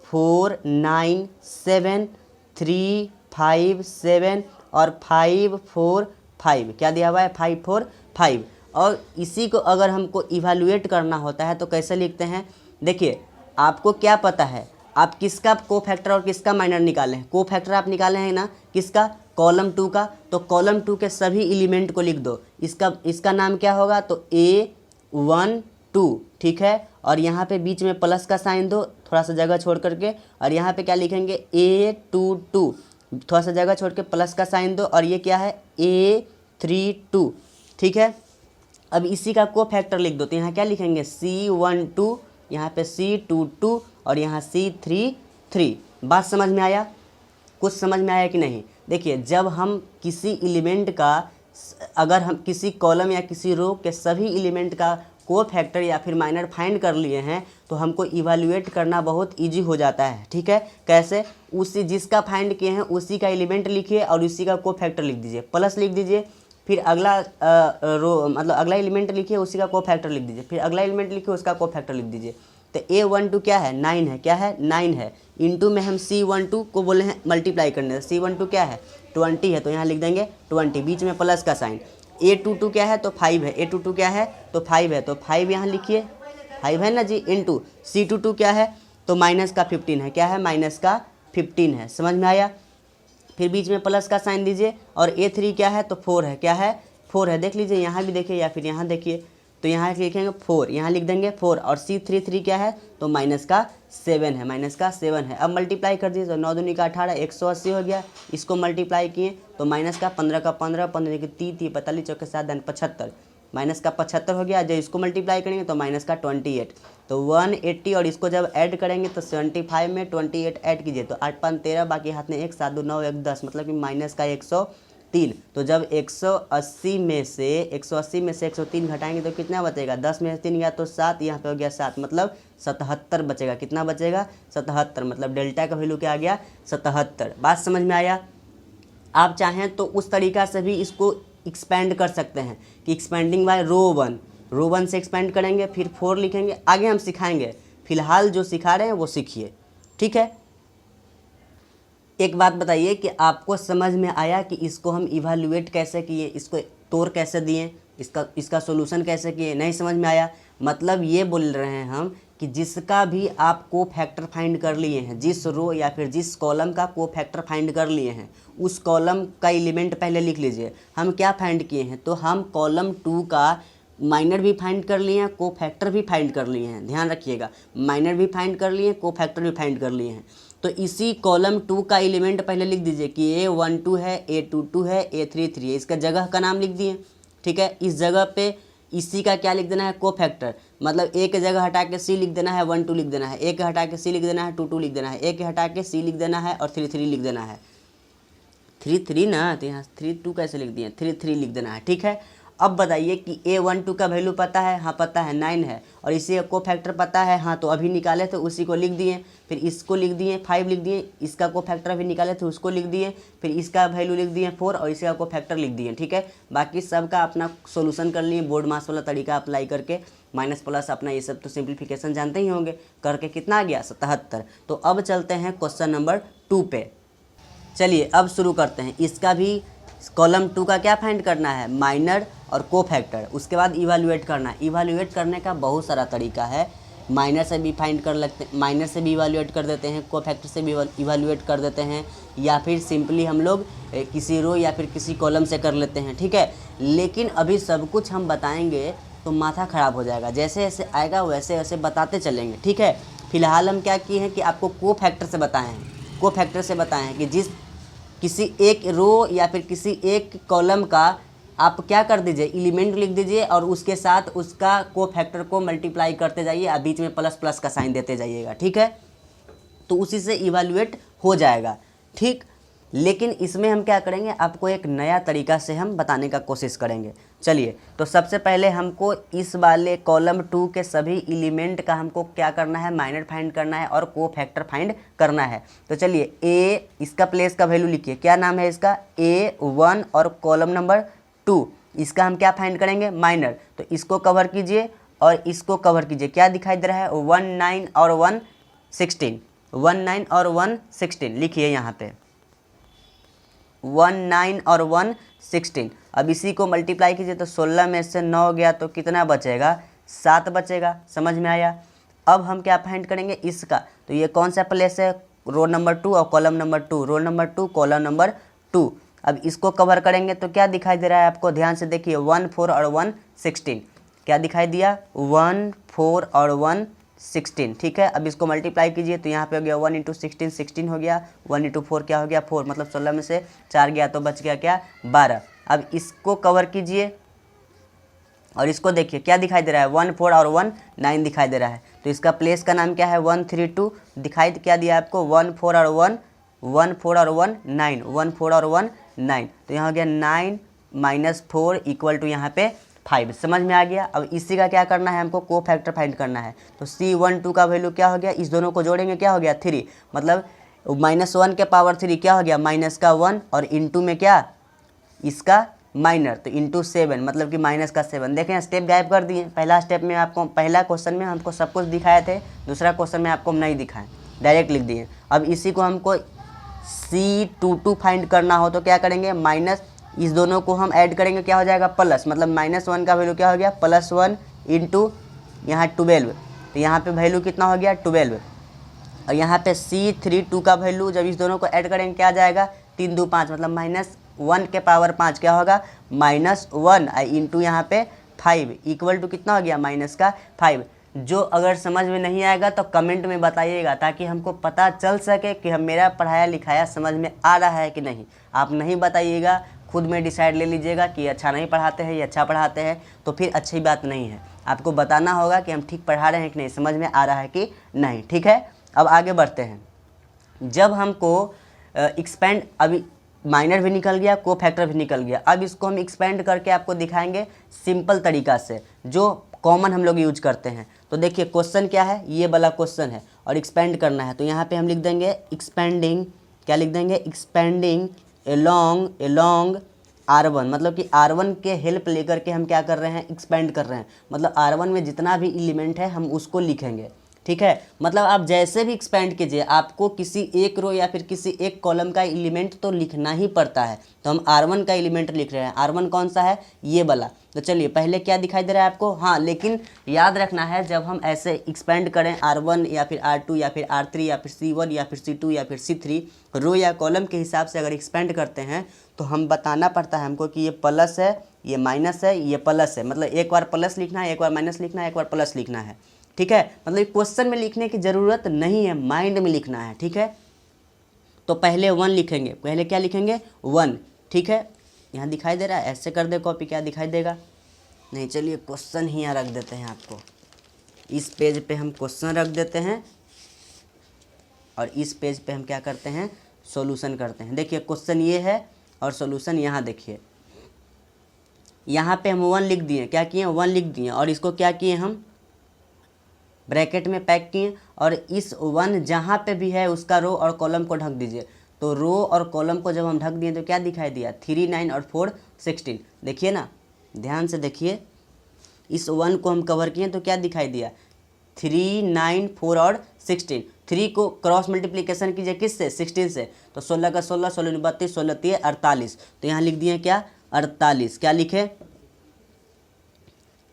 4 9 7 3 5 7 और 5 4 5, क्या दिया हुआ है, 5 4 5। और इसी को अगर हमको इवैल्यूएट करना होता है तो कैसे लिखते हैं, देखिए आपको क्या पता है, आप किसका कोफैक्टर और किसका माइनर निकाले हैं, कोफैक्टर आप निकाले हैं ना, किसका, कॉलम 2 का, तो कॉलम 2 के सभी एलिमेंट को लिख दो। इसका नाम क्या होगा, तो A1 2। ठीक है, और यहाँ पे बीच में प्लस का साइन दो, थोड़ा सा जगह छोड़ करके, और यहाँ पे क्या लिखेंगे, A22, थोड़ा सा जगह छोड़ के प्लस का साइन दो, और ये क्या है, A32। ठीक है, अब इसी का कोफैक्टर लिख दो, तो यहाँ क्या लिखेंगे, C12, यहाँ पे C22 और यहाँ C33। बात समझ में आया? कुछ समझ में आया कि नहीं? देखिए, जब हम किसी एलिमेंट का, अगर हम किसी कॉलम या किसी रो के सभी एलिमेंट का कोफैक्टर या फिर माइनर फाइंड कर लिए हैं तो हमको इवैल्यूएट करना बहुत इजी हो जाता है। ठीक है, कैसे, उसी जिसका फाइंड किए हैं उसी का एलिमेंट लिखिए और उसी का कोफैक्टर लिख दीजिए, प्लस लिख दीजिए, फिर अगला रो मतलब अगला एलिमेंट लिखिए, उसी का कोफैक्टर लिख दीजिए, फिर अगला एलिमेंट लिखिए, उसका कोफैक्टर लिख दीजिए। तो A12 क्या है, 9 है, क्या है, 9 है, इंटू में हम C12 को बोले हैं मल्टीप्लाई करने, C12 क्या है, 20 है, तो यहाँ लिख देंगे 20, बीच में प्लस का साइन। A22 क्या है, तो 5 है, A22 क्या है, तो 5 है, तो 5 यहाँ लिखिए, 5 है ना जी, इंटू C22 क्या है, तो माइनस का 15 है, क्या है, माइनस का 15 है। समझ में आया? फिर बीच में प्लस का साइन दीजिए, और A3 क्या है, तो 4 है, क्या है, 4 है, देख लीजिए, यहाँ भी देखिए या फिर यहाँ देखिए, तो यहाँ लिखेंगे 4, यहाँ लिख देंगे 4, और C33 क्या है, तो -7 है, -7 है। अब मल्टीप्लाई कर दीजिए, तो 9 दूनी का 18, 180 हो गया। इसको मल्टीप्लाई किए तो -15 का 15, 15 की 30, 45 चौके 7 75, -75 हो गया। जब इसको मल्टीप्लाई करेंगे तो -28, तो 180, और इसको जब ऐड करेंगे तो 75 में 28 ऐड कीजिए, तो 8 5 13, बाकी हाथ में 1 7 2 9 1 10, मतलब कि -103। तो जब 180 में से 103 घटाएंगे तो कितना बचेगा, 10 में से 3 गया तो 7, यहाँ पे हो गया 7, मतलब 77 बचेगा। कितना बचेगा, 77, मतलब डेल्टा का वैल्यू क्या आ गया, 77। बात समझ में आया? आप चाहें तो उस तरीका से भी इसको एक्सपेंड कर सकते हैं कि एक्सपेंडिंग बाय रो 1 से एक्सपेंड करेंगे, फिर 4 लिखेंगे, आगे हम सिखाएंगे, फिलहाल जो सिखा रहे हैं वो सीखिए। ठीक है, एक बात बताइए कि आपको समझ में आया कि इसको हम इवैल्यूएट कैसे किए, इसको तोड़ कैसे दिए, इसका सॉल्यूशन कैसे किए? नहीं समझ में आया? मतलब ये बोल रहे हैं हम कि जिसका भी आप को फैक्टर फाइंड कर लिए हैं, जिस रो या फिर जिस कॉलम का को फैक्टर फाइंड कर लिए हैं, उस कॉलम का एलिमेंट पहले लिख लीजिए। हम क्या फाइंड किए हैं, तो हम कॉलम 2 का माइनर भी फाइंड कर लिए हैं, को फैक्टर भी फाइंड कर लिए हैं। ध्यान रखिएगा, माइनर भी फाइंड कर लिए हैं, को फैक्टर भी फाइंड कर लिए हैं। तो इसी कॉलम 2 का एलिमेंट पहले लिख दीजिए कि A12 है, A22 है, A33 है। इसका जगह का नाम लिख दिए, ठीक है। इस जगह पे इसी का क्या लिख देना है, को फैक्टर, मतलब ए के जगह हटा के सी लिख देना है, 1 2 लिख देना है, ए के हटा के सी लिख देना है, 2 2 लिख देना है, ए के हटा के सी लिख देना है और 3 3 लिख देना है। 3 3 ना, तो यहाँ 3 2 कैसे लिख दिए, 3 3 लिख देना है, ठीक है। अब बताइए कि A12 का वैल्यू पता है, हाँ पता है 9 है, और इसी को फैक्टर पता है, हाँ तो अभी निकाले थे उसी को लिख दिए, फिर इसको लिख दिए 5 लिख दिए, इसका को फैक्टर अभी निकाले थे उसको लिख दिए, फिर इसका वैल्यू लिख दिए 4 और इसका को फैक्टर लिख दिए, ठीक है। बाकी सबका अपना सोल्यूशन कर लिए बोर्ड मास वाला तरीका अप्लाई करके, माइनस प्लस अपना ये सब तो सिंप्लीफिकेशन जानते ही होंगे करके। कितना आ गया, 77। तो अब चलते हैं क्वेश्चन नंबर 2 पे। चलिए अब शुरू करते हैं। इसका भी कॉलम 2 का क्या फाइंड करना है, माइनर और को फैक्टर, उसके बाद इवैल्यूएट करना है। इवैल्यूएट करने का बहुत सारा तरीका है, माइनर से भी फाइंड कर लेते, माइनर से भी इवैल्यूएट कर देते हैं, को फैक्टर से भी इवैल्यूएट कर देते हैं, या फिर सिंपली हम लोग किसी रो या फिर किसी कॉलम से कर लेते हैं, ठीक है। लेकिन अभी सब कुछ हम बताएंगे तो माथा ख़राब हो जाएगा, जैसे जैसे आएगा वैसे वैसे बताते चलेंगे, ठीक है। फिलहाल हम क्या किए हैं कि आपको को फैक्टर से बताए हैं, को फैक्टर से बताए हैं कि जिस किसी एक रो या फिर किसी एक कॉलम का आप क्या कर दीजिए, एलिमेंट लिख दीजिए और उसके साथ उसका को फैक्टर को मल्टीप्लाई करते जाइए और बीच में प्लस प्लस का साइन देते जाइएगा, ठीक है। तो उसी से इवैल्यूएट हो जाएगा, ठीक। लेकिन इसमें हम क्या करेंगे, आपको एक नया तरीका से हम बताने का कोशिश करेंगे। चलिए, तो सबसे पहले हमको इस वाले कॉलम 2 के सभी एलिमेंट का हमको क्या करना है, माइनर फाइंड करना है और को फैक्टर फाइंड करना है। तो चलिए, ए इसका प्लेस का वैल्यू लिखिए, क्या नाम है इसका, A1 और कॉलम नंबर 2 इसका हम क्या फाइंड करेंगे, माइनर। तो इसको कवर कीजिए और इसको कवर कीजिए, क्या दिखाई दे रहा है, 1 9 और 1 16, 1 9 और 1 16 लिखिए यहाँ पे, 1 9 और 1 16। अब इसी को मल्टीप्लाई कीजिए तो 16 में से 9 गया तो कितना बचेगा, 7 बचेगा। समझ में आया। अब हम क्या फाइंड करेंगे इसका, तो ये कौन सा प्लेस है, रो नंबर 2 और column number 2, row number 2 column number 2। अब इसको कवर करेंगे तो क्या दिखाई दे रहा है आपको, ध्यान से देखिए, 1 4 और 1 16, क्या दिखाई दिया, 1 4 और 1 16, ठीक है। अब इसको मल्टीप्लाई कीजिए तो यहाँ पे हो गया 1 इंटू 16 16 हो गया, 1 इंटू 4 क्या हो गया 4, मतलब 16 में से 4 गया तो बच गया क्या 12। अब इसको कवर कीजिए और इसको देखिए क्या दिखाई दे रहा है, 1 4 और 1 9 दिखाई दे रहा है। तो इसका प्लेस का नाम क्या है, 1 3 2 दिखाई क्या दिया आपको, 1 4 और 1 1 4 और 1 9, 1 4 और 1 9। तो यहाँ हो गया 9 माइनस 4 इक्वल टू यहाँ पे 5। समझ में आ गया। अब इसी का क्या करना है, हमको को फैक्टर फाइंड करना है। तो C12 का वैल्यू क्या हो गया, इस दोनों को जोड़ेंगे क्या हो गया 3, मतलब -1 के पावर 3 क्या हो गया, माइनस का 1 और इंटू में क्या इसका माइनर, तो इंटू 7 मतलब कि माइनस का 7। देखें स्टेप गायब कर दिए। पहला स्टेप में आपको, पहला क्वेश्चन में हमको सब कुछ दिखाए थे, दूसरा क्वेश्चन में आपको नहीं दिखाए, डायरेक्ट लिख दिए। अब इसी को हमको C22 फाइंड करना हो तो क्या करेंगे, माइनस इस दोनों को हम ऐड करेंगे क्या हो जाएगा प्लस, मतलब -1 का वैल्यू क्या हो गया +1 इंटू यहाँ 12, तो यहाँ पे वैल्यू कितना हो गया 12। और यहाँ पे C32 का वैल्यू जब इस दोनों को ऐड करेंगे क्या आ जाएगा 3 2 5, मतलब -1 के पावर 5 क्या होगा -1 इंटू यहाँ पे 5 इक्वल टू कितना हो गया -5। जो अगर समझ में नहीं आएगा तो कमेंट में बताइएगा ताकि हमको पता चल सके कि हम मेरा पढ़ाया लिखाया समझ में आ रहा है कि नहीं। आप नहीं बताइएगा, खुद में डिसाइड ले लीजिएगा कि अच्छा नहीं पढ़ाते हैं या अच्छा पढ़ाते हैं, तो फिर अच्छी बात नहीं है। आपको बताना होगा कि हम ठीक पढ़ा रहे हैं कि नहीं, समझ में आ रहा है कि नहीं, ठीक है। अब आगे बढ़ते हैं। जब हमको एक्सपेंड, अभी माइनर भी निकल गया, को फैक्टर भी निकल गया, अब इसको हम एक्सपेंड करके आपको दिखाएंगे सिंपल तरीका से जो कॉमन हम लोग यूज करते हैं। तो देखिए क्वेश्चन क्या है, ये वाला क्वेश्चन है और एक्सपेंड करना है, तो यहाँ पे हम लिख देंगे एक्सपेंडिंग, क्या लिख देंगे एक्सपेंडिंग एलोंग R1, मतलब कि R1 के हेल्प लेकर के हम क्या कर रहे हैं एक्सपेंड कर रहे हैं, मतलब R1 में जितना भी एलिमेंट है हम उसको लिखेंगे, ठीक है, मतलब आप जैसे भी एक्सपेंड कीजिए आपको किसी एक रो या फिर किसी एक कॉलम का एलिमेंट तो लिखना ही पड़ता है। तो हम R1 का एलिमेंट लिख रहे हैं। R1 कौन सा है, ये वाला। तो चलिए पहले क्या दिखाई दे रहा है आपको, हाँ लेकिन याद रखना है जब हम ऐसे एक्सपेंड करें R1 या फिर R2 या फिर R3 या फिर C1 या फिर C2 या फिर C3 रो या कॉलम के हिसाब से अगर एक्सपेंड करते हैं तो हम बताना पड़ता है हमको कि ये प्लस है, ये माइनस है, ये प्लस है। मतलब एक बार प्लस लिखना है, एक बार माइनस लिखना है, एक बार प्लस लिखना है। ठीक है, मतलब क्वेश्चन में लिखने की ज़रूरत नहीं है, माइंड में लिखना है। ठीक है, तो पहले 1 लिखेंगे, पहले क्या लिखेंगे 1। ठीक है, यहाँ दिखाई दे रहा है, ऐसे कर दे कॉपी, क्या दिखाई देगा नहीं। चलिए क्वेश्चन ही यहाँ रख देते हैं, आपको इस पेज पे हम क्वेश्चन रख देते हैं और इस पेज पे हम क्या करते हैं, सॉल्यूशन करते हैं। देखिए क्वेश्चन ये है और सॉल्यूशन यहाँ देखिए, यहाँ पे हम 1 लिख दिए, क्या किए 1 लिख दिए और इसको क्या किए हम ब्रैकेट में पैक किए और इस 1 जहाँ पे भी है उसका रो और कॉलम को ढक दीजिए। तो रो और कॉलम को जब हम ढक दिए तो क्या दिखाई दिया 3, 9 और 4, 16। देखिए ना, ध्यान से देखिए, इस 1 को हम कवर किए तो क्या दिखाई दिया 3, 9, 4 और 16। 3 को क्रॉस मल्टीप्लिकेशन कीजिए किससे 16 से, तो 16 का 16, 16 32, 16 3 48। तो यहाँ लिख दिए क्या 48, क्या लिखे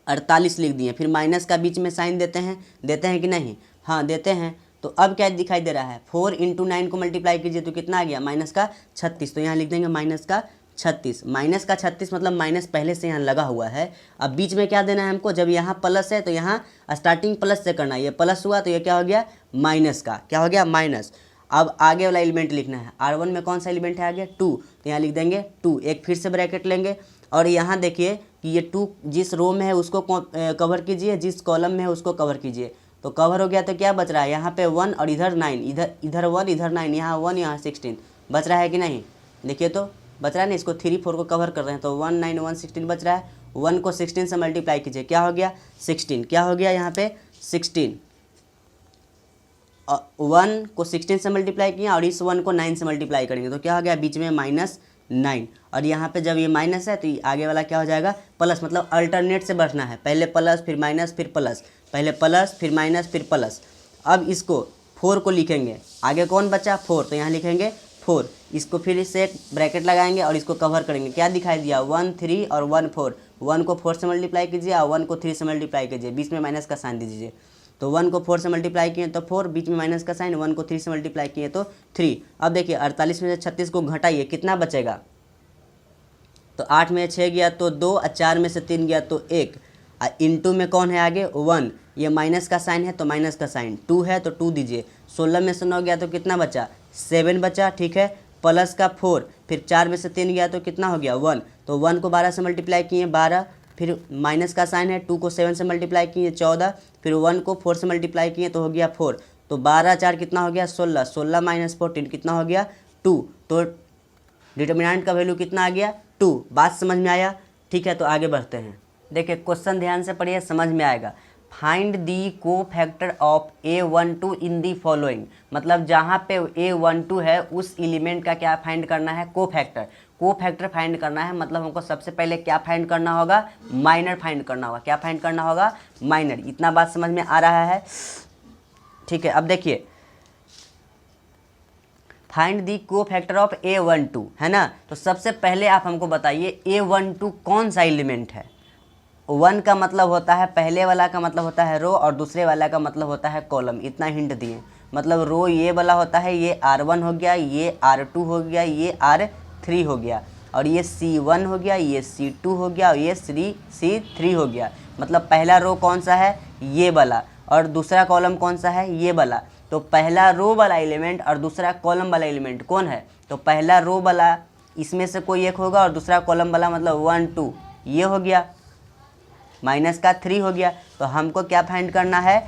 48 लिख दिए। फिर माइनस का बीच में साइन देते हैं कि नहीं, हाँ देते हैं। तो अब क्या दिखाई दे रहा है 4 × 9 को मल्टीप्लाई कीजिए तो कितना आ गया माइनस का 36। तो यहाँ लिख देंगे माइनस का 36। माइनस का 36 मतलब माइनस पहले से यहाँ लगा हुआ है। अब बीच में क्या देना है हमको, जब यहाँ प्लस है तो यहाँ स्टार्टिंग प्लस से करना है। ये प्लस हुआ तो ये क्या हो गया माइनस का, क्या हो गया माइनस। अब आगे वाला एलिमेंट लिखना है। R1 में कौन सा एलिमेंट है आगे 2, तो यहाँ लिख देंगे 2। एक फिर से ब्रैकेट लेंगे और यहाँ देखिए कि ये 2 जिस रो में है उसको कवर कीजिए, जिस कॉलम में है उसको कवर कीजिए। तो कवर हो गया तो क्या बच रहा है यहाँ पे 1 और इधर 9, इधर 1 इधर 9, यहाँ 1 यहाँ 16 बच रहा है कि नहीं। देखिए तो बच रहा है ना, इसको 3, 4 को कवर कर रहे हैं तो 1, 9, 1, 16 बच रहा है। 1 को 16 से मल्टीप्लाई कीजिए, क्या हो गया 16, क्या हो गया यहाँ पे 16। 1 को 16 से मल्टीप्लाई किया और इस 1 को 9 से मल्टीप्लाई करेंगे तो क्या हो गया बीच में -9। और यहाँ पे जब ये माइनस है तो ये आगे वाला क्या हो जाएगा प्लस। मतलब अल्टरनेट से बढ़ना है, पहले प्लस फिर माइनस फिर प्लस, पहले प्लस फिर माइनस फिर प्लस। अब इसको 4 को लिखेंगे, आगे कौन बचा 4, तो यहाँ लिखेंगे 4। इसको फिर से एक ब्रैकेट लगाएंगे और इसको कवर करेंगे। क्या दिखाई दिया 1, 3 और 1, 4। 1 को 4 से मल्टीप्लाई कीजिए और 1 को 3 से मल्टीप्लाई कीजिए, बीच में माइनस का साइन दीजिए। तो 1 को 4 से मल्टीप्लाई किए तो 4, बीच में माइनस का साइन, 1 को 3 से मल्टीप्लाई किए तो 3। अब देखिए 48 में से 36 को घटाइए, कितना बचेगा, तो 8 में 6 गया तो 2 और 4 में से 3 गया तो 1। इनटू में कौन है आगे 1, ये माइनस का साइन है तो माइनस का साइन, 2 है तो 2 दीजिए। 16 में से 9 गया तो कितना बचा 7 बचा। ठीक है, प्लस का 4, फिर 4 में से 3 गया तो कितना हो गया 1। तो 1 को 12 से मल्टीप्लाई किए 12, फिर माइनस का साइन है, 2 को 7 से मल्टीप्लाई किए 14, फिर 1 को 4 से मल्टीप्लाई किए तो हो गया 4। तो 12 4 कितना हो गया 16, 16 माइनस 14 कितना हो गया 2। तो डिटर्मिनेंट का वैल्यू कितना आ गया 2। बात समझ में आया। ठीक है, तो आगे बढ़ते हैं। देखिए क्वेश्चन ध्यान से पढ़िए, समझ में आएगा। फाइंड दी को factor of A12 in the following. मतलब जहाँ पे A12 है उस एलिमेंट का क्या फाइंड करना है को फैक्टर फाइंड करना है। मतलब हमको सबसे पहले क्या फाइंड करना होगा माइनर फाइंड करना होगा। क्या फाइंड करना होगा माइनर। इतना बात समझ में आ रहा है। ठीक है, अब देखिए फाइंड दी को फैक्टर ऑफ A12 है ना। तो सबसे पहले आप हमको बताइए A12 कौन सा एलिमेंट है। 1 का मतलब होता है पहले वाला का मतलब होता है रो और दूसरे वाला का मतलब होता है कॉलम। इतना हिंट दिए। मतलब रो ये वाला होता है, ये R1 हो गया, ये R2 हो गया, ये R3 हो गया और ये C1 हो गया, ये C2 हो गया और ये C3 हो गया। मतलब पहला रो कौन सा है ये वाला और दूसरा कॉलम कौन सा है ये वाला। तो पहला रो वाला एलिमेंट और दूसरा कॉलम वाला एलिमेंट कौन है, तो पहला रो वाला इसमें से कोई एक होगा और दूसरा कॉलम वाला मतलब 1 2 ये हो गया, माइनस का 3 हो गया। तो हमको क्या फाइंड करना है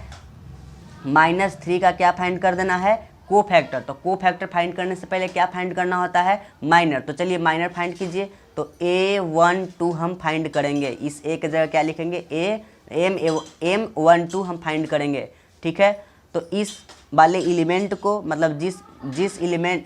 -3 का क्या फाइंड कर देना है को फैक्टर। तो को फैक्टर फाइंड करने से पहले क्या फाइंड करना होता है माइनर। तो चलिए माइनर फाइंड कीजिए। तो A12 हम फाइंड करेंगे, इस एक जगह क्या लिखेंगे M12 हम फाइंड करेंगे। ठीक है, तो इस वाले एलिमेंट को मतलब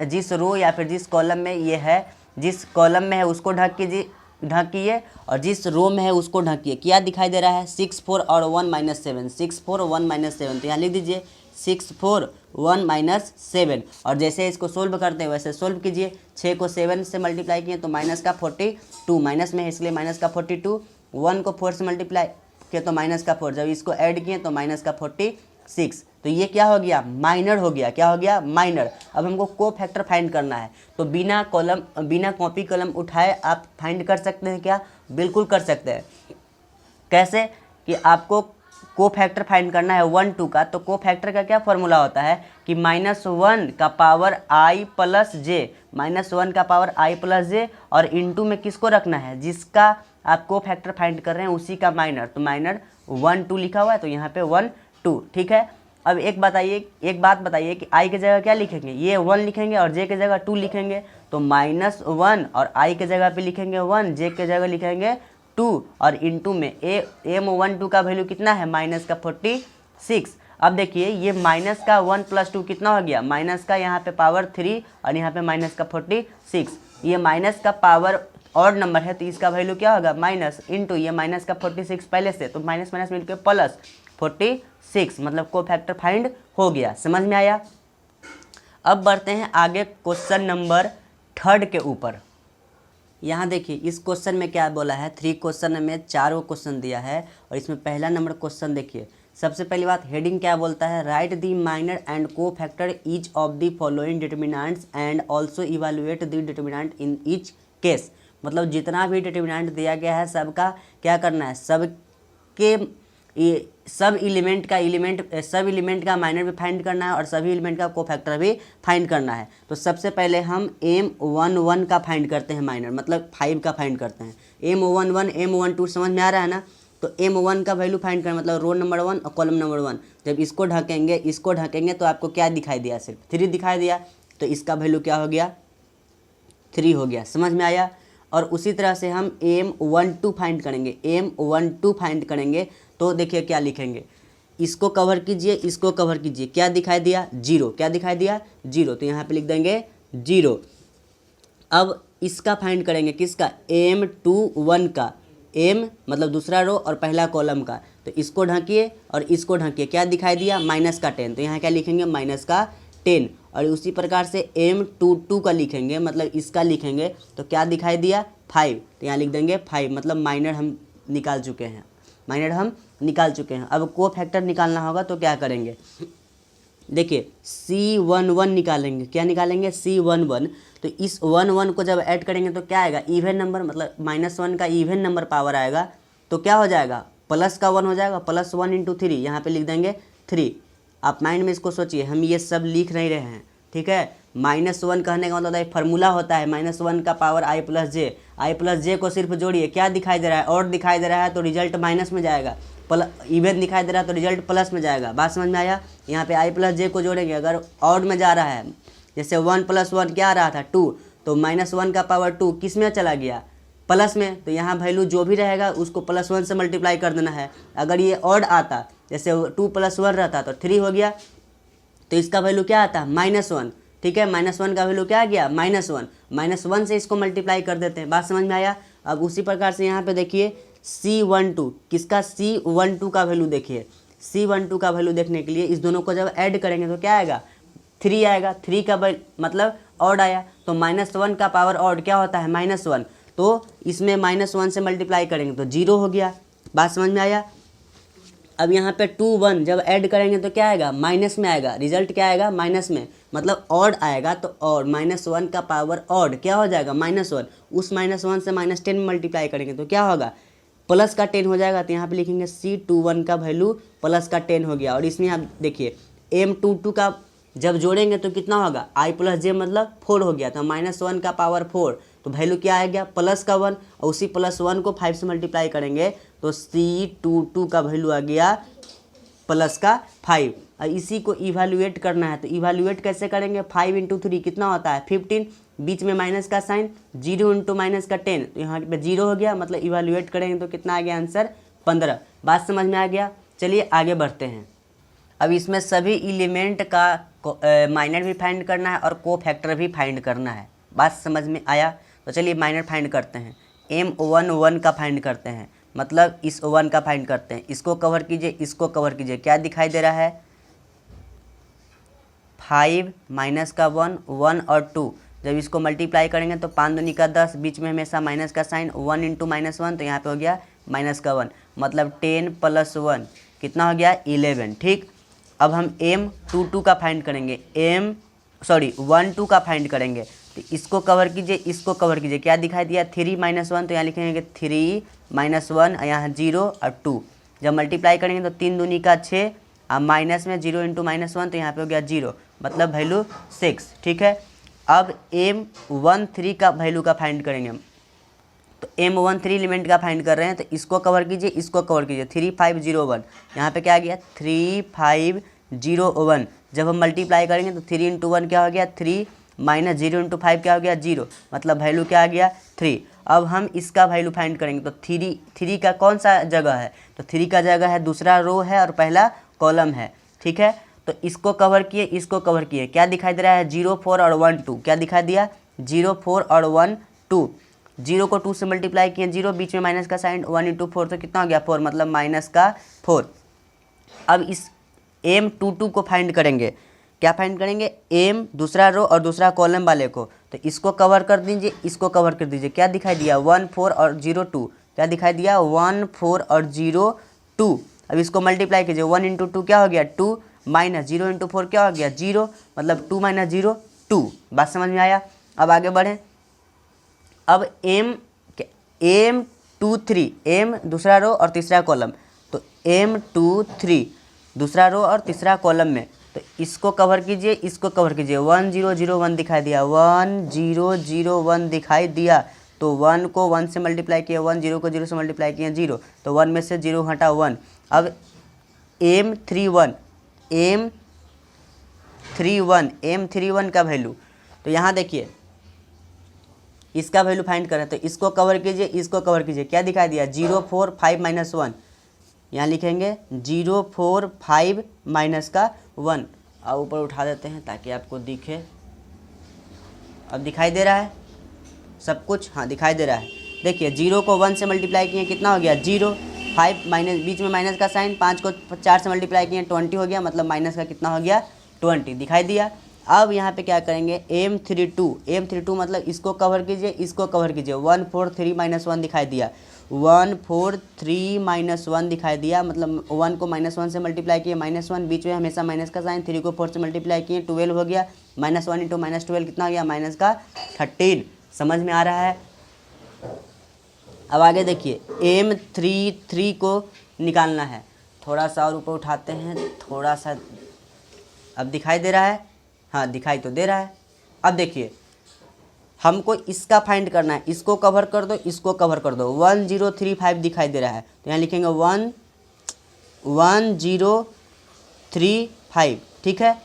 जिस रो या फिर जिस कॉलम में ये है, जिस कॉलम में है उसको ढक कीजिए, ढकिए और जिस रो में है उसको ढकिए। क्या दिखाई दे रहा है 6 4 और 1 -7, 6 4 1 -7, तो यहाँ लिख दीजिए 6 4 1 -7 और जैसे इसको सोल्व करते हैं वैसे सोल्व कीजिए। 6 को 7 से मल्टीप्लाई किए तो माइनस का 42, माइनस में है इसलिए माइनस का 42, 1 को 4 से मल्टीप्लाई किए तो माइनस का 4, जब इसको ऐड किए तो माइनस का 46, तो ये क्या हो गया माइनर हो गया। क्या हो गया माइनर। अब हमको को फैक्टर फाइंड करना है तो बिना कॉपी कलम उठाए आप फाइंड कर सकते हैं क्या, बिल्कुल कर सकते हैं। कैसे कि आपको को फैक्टर फाइंड करना है 1 2 का, तो को फैक्टर का क्या फॉर्मूला होता है कि -1 का पावर i प्लस जे, -1 का पावर i प्लस जे और इनटू में किसको रखना है जिसका आप को फैक्टर फाइंड कर रहे हैं उसी का माइनर, तो माइनर 1 2 लिखा हुआ है तो यहाँ पे 1 2, ठीक है। अब एक बात बताइए कि i की जगह क्या लिखेंगे, ये 1 लिखेंगे और j की जगह 2 लिखेंगे, तो -1 और i की जगह पे लिखेंगे 1, j की जगह लिखेंगे 2 और इनटू में m12 का वैल्यू कितना है माइनस का 46। अब देखिए ये माइनस का 1 + 2 कितना हो गया, माइनस का यहाँ पे पावर 3 और यहाँ पे माइनस का 46, ये माइनस का पावर ऑड नंबर है तो इसका वैल्यू क्या होगा माइनस इंटू ये माइनस का 46 पहले से, तो माइनस माइनस मिलकर प्लस 46, मतलब को फैक्टर फाइंड हो गया। समझ में आया। अब बढ़ते हैं आगे क्वेश्चन नंबर 3 के ऊपर। यहाँ देखिए इस क्वेश्चन में क्या बोला है, 3 क्वेश्चन में 4 क्वेश्चन दिया है और इसमें पहला नंबर क्वेश्चन देखिए। सबसे पहली बात हेडिंग क्या बोलता है, राइट द माइनर एंड को factor each of the following determinants and also evaluate the determinant in each case. मतलब जितना भी डिटर्मिनेंट दिया गया है सबका क्या करना है, सब एलिमेंट का माइनर भी फाइंड करना है और सभी एलिमेंट का को फैक्टर भी फाइंड करना है। तो सबसे पहले हम m11 का फाइंड करते हैं माइनर, मतलब 5 का फाइंड करते हैं। m11 m12 समझ में आ रहा है ना। तो m1 का वैल्यू फाइंड करना मतलब रो नंबर 1 और कॉलम नंबर 1, जब इसको ढकेंगे तो आपको क्या दिखाई दिया, सिर्फ 3 दिखाई दिया, तो इसका वैल्यू क्या हो गया 3 हो गया। समझ में आया। और उसी तरह से हम m12 फाइंड करेंगे, तो देखिए क्या लिखेंगे, इसको कवर कीजिए, क्या दिखाई दिया 0, क्या दिखाई दिया 0, तो यहाँ पे लिख देंगे 0। अब इसका फाइंड करेंगे किसका, m21 का, m मतलब दूसरा रो और पहला कॉलम का, तो इसको ढकिए और इसको ढकिए, क्या दिखाई दिया -10, तो यहाँ क्या लिखेंगे -10। और उसी प्रकार से m22 का लिखेंगे, मतलब इसका लिखेंगे, तो क्या दिखाई दिया 5, तो यहाँ लिख देंगे 5, मतलब माइनर हम निकाल चुके हैं। अब को फैक्टर निकालना होगा तो क्या करेंगे, देखिए C11 निकालेंगे, क्या निकालेंगे C11, तो इस 1 को जब ऐड करेंगे तो क्या आएगा इवन नंबर, मतलब -1 का इवन नंबर पावर आएगा, तो क्या हो जाएगा प्लस का 1 हो जाएगा, +1 × 3, यहाँ पे लिख देंगे 3। आप माइंड में इसको सोचिए, हम ये सब लिख नहीं रहे हैं, ठीक है। -1 कहने का मतलब एक फार्मूला होता है, -1 का पावर i + j को सिर्फ जोड़िए, क्या दिखाई दे रहा है ऑड दिखाई दे रहा है तो रिजल्ट माइनस में जाएगा, इवन दिखाई दे रहा है तो रिजल्ट प्लस में जाएगा। बात समझ में आया। यहाँ पे i + j को जोड़ेंगे, अगर ऑड में जा रहा है जैसे 1 + 1 क्या आ रहा था 2, तो -1 का पावर 2 किस में चला गया प्लस में, तो यहाँ वैल्यू जो भी रहेगा उसको +1 से मल्टीप्लाई कर देना है। अगर ये ऑड आता जैसे 2 + 1 रहता तो 3 हो गया, तो इसका वैल्यू क्या आता -1, ठीक है। -1 का वैल्यू क्या आ गया -1 से इसको मल्टीप्लाई कर देते हैं। बात समझ में आया। अब उसी प्रकार से यहाँ पे देखिए C12, किसका C12 का वैल्यू देखिए, C12 का वैल्यू देखने के लिए इस दोनों को जब ऐड करेंगे तो क्या आएगा 3 आएगा, 3 का मतलब ऑड आया, तो -1 का पावर ऑड क्या होता है -1, तो इसमें -1 से मल्टीप्लाई करेंगे तो 0 हो गया। बात समझ में आया। अब यहाँ पे 2 1 जब ऐड करेंगे तो क्या आएगा माइनस में आएगा, रिजल्ट क्या आएगा माइनस में, मतलब ऑड आएगा, तो ऑड -1 का पावर ऑड क्या हो जाएगा -1, उस -1 से -10 में मल्टीप्लाई करेंगे तो क्या होगा प्लस का 10 हो जाएगा, तो यहाँ पे लिखेंगे C21 का वैल्यू प्लस का 10 हो गया। और इसमें आप देखिए m22 का जब जोड़ेंगे तो कितना होगा i + j मतलब 4 हो गया, तो -1 का पावर 4, तो वैल्यू क्या आ गया प्लस का 1, और उसी +1 को 5 से मल्टीप्लाई करेंगे तो C22 का वैल्यू आ गया प्लस का 5। और इसी को इवैल्यूएट करना है, तो इवैल्यूएट कैसे करेंगे, 5 × 3 कितना होता है 15, बीच में माइनस का साइन, 0 × -10, तो यहाँ पे 0 हो गया, मतलब इवैल्यूएट करेंगे तो कितना आ गया आंसर 15। बात समझ में आ गया। चलिए आगे बढ़ते हैं। अब इसमें सभी एलिमेंट का माइनर भी फाइंड करना है और को फैक्टर भी फाइंड करना है। बात समझ में आया। तो चलिए माइनर फाइंड करते हैं। M11 का फाइंड करते हैं, मतलब इस 1 का फाइंड करते हैं। इसको कवर कीजिए, इसको कवर कीजिए, क्या दिखाई दे रहा है 5 माइनस का 1, 1 और 2, जब इसको मल्टीप्लाई करेंगे तो 5 दूनी का 10, बीच में हमेशा माइनस का साइन, 1 इंटू -1 तो यहाँ पे हो गया माइनस का 1, मतलब 10 + 1 कितना हो गया 11। ठीक, अब हम M22 का फाइंड करेंगे, 12 का फाइंड करेंगे। तो इसको कवर कीजिए, इसको कवर कीजिए, क्या दिखाई दिया 3 - 1 तो यहाँ लिखेंगे 3 - 1, यहाँ 0 और 2, जब मल्टीप्लाई करेंगे तो 3 दूनी का 6 और माइनस में 0 इंटू -1 तो यहाँ पे हो गया 0, मतलब वैल्यू 6। ठीक है, अब M13 का वैल्यू का फाइंड करेंगे हम, तो M13 एलिमेंट का फाइंड कर रहे हैं, तो इसको कवर कीजिए, इसको कवर कीजिए, 3501 यहाँ पे क्या आ गया 3501। जब हम मल्टीप्लाई करेंगे तो 3 इंटू 1 क्या हो गया 3, माइनस 0 इंटू 5 क्या हो गया 0, मतलब वैल्यू क्या आ गया 3। अब हम इसका वैल्यू फाइंड करेंगे, तो 3 का कौन सा जगह है, तो 3 का जगह है दूसरा रो है और पहला कॉलम है। ठीक है, तो इसको कवर किए, इसको कवर किए, क्या दिखाई दे रहा है 0, 4 और 1, 2, क्या दिखाई दिया 0, 4 और 1, 2, 0 को 2 से मल्टीप्लाई किए 0, बीच में माइनस का साइन, 1 इंटू 4 तो कितना हो गया 4, मतलब माइनस का 4। अब इस M22 को फाइंड करेंगे, क्या फाइंड करेंगे M दूसरा रो और दूसरा कॉलम वाले को, तो इसको कवर कर दीजिए, इसको कवर कर दीजिए, क्या दिखाई दिया 1, 4 और 0, 2, क्या दिखाई दिया 1, 4 और 0, 2। अब इसको मल्टीप्लाई कीजिए, 1 इंटू 2 क्या हो गया 2, माइनस 0 इंटू 4 क्या हो गया 0, मतलब 2 - 0 2। बात समझ में आया। अब आगे बढ़ें, अब M23, M दूसरा रो और तीसरा कॉलम, तो M23 दूसरा रो और तीसरा कॉलम में, तो इसको कवर कीजिए, इसको कवर कीजिए, 1001 दिखाई दिया, 1001 दिखाई दिया, तो 1 को 1 से मल्टीप्लाई किया 1, 0 को 0 से मल्टीप्लाई किया 0, तो 1 में से 0 हटा 1। अब M31 का वैल्यू, तो यहाँ देखिए इसका वैल्यू फाइंड करें, तो इसको कवर कीजिए, इसको कवर कीजिए, क्या दिखाई दिया 0, 4, 5 - 1, यहाँ लिखेंगे 0, 4, 5 माइनस का 1। अब ऊपर उठा देते हैं ताकि आपको दिखे, अब दिखाई दे रहा है सब कुछ, हाँ दिखाई दे रहा है। देखिए 0 को 1 से मल्टीप्लाई किए कितना हो गया 0, 5 माइनस बीच में माइनस का साइन, 5 को 4 से मल्टीप्लाई किए 20 हो गया, मतलब माइनस का कितना हो गया 20, दिखाई दिया। अब यहाँ पे क्या करेंगे M32 मतलब इसको कवर कीजिए, इसको कवर कीजिए, 143 - 1 दिखाई दिया, 143 - 1 दिखाई दिया, मतलब 1 को -1 से मल्टीप्लाई किए -1, बीच में हमेशा माइनस का साइन, 3 को 4 से मल्टीप्लाई किए 12 हो गया, -1 इंटू -12 कितना हो गया माइनस का 13। समझ में आ रहा है। अब आगे देखिए M33 को निकालना है, थोड़ा सा और ऊपर उठाते हैं, थोड़ा सा, अब दिखाई दे रहा है, हाँ दिखाई तो दे रहा है। अब देखिए हमको इसका फाइंड करना है, इसको कवर कर दो, इसको कवर कर दो, 1035 दिखाई दे रहा है, तो यहाँ लिखेंगे 1035। ठीक है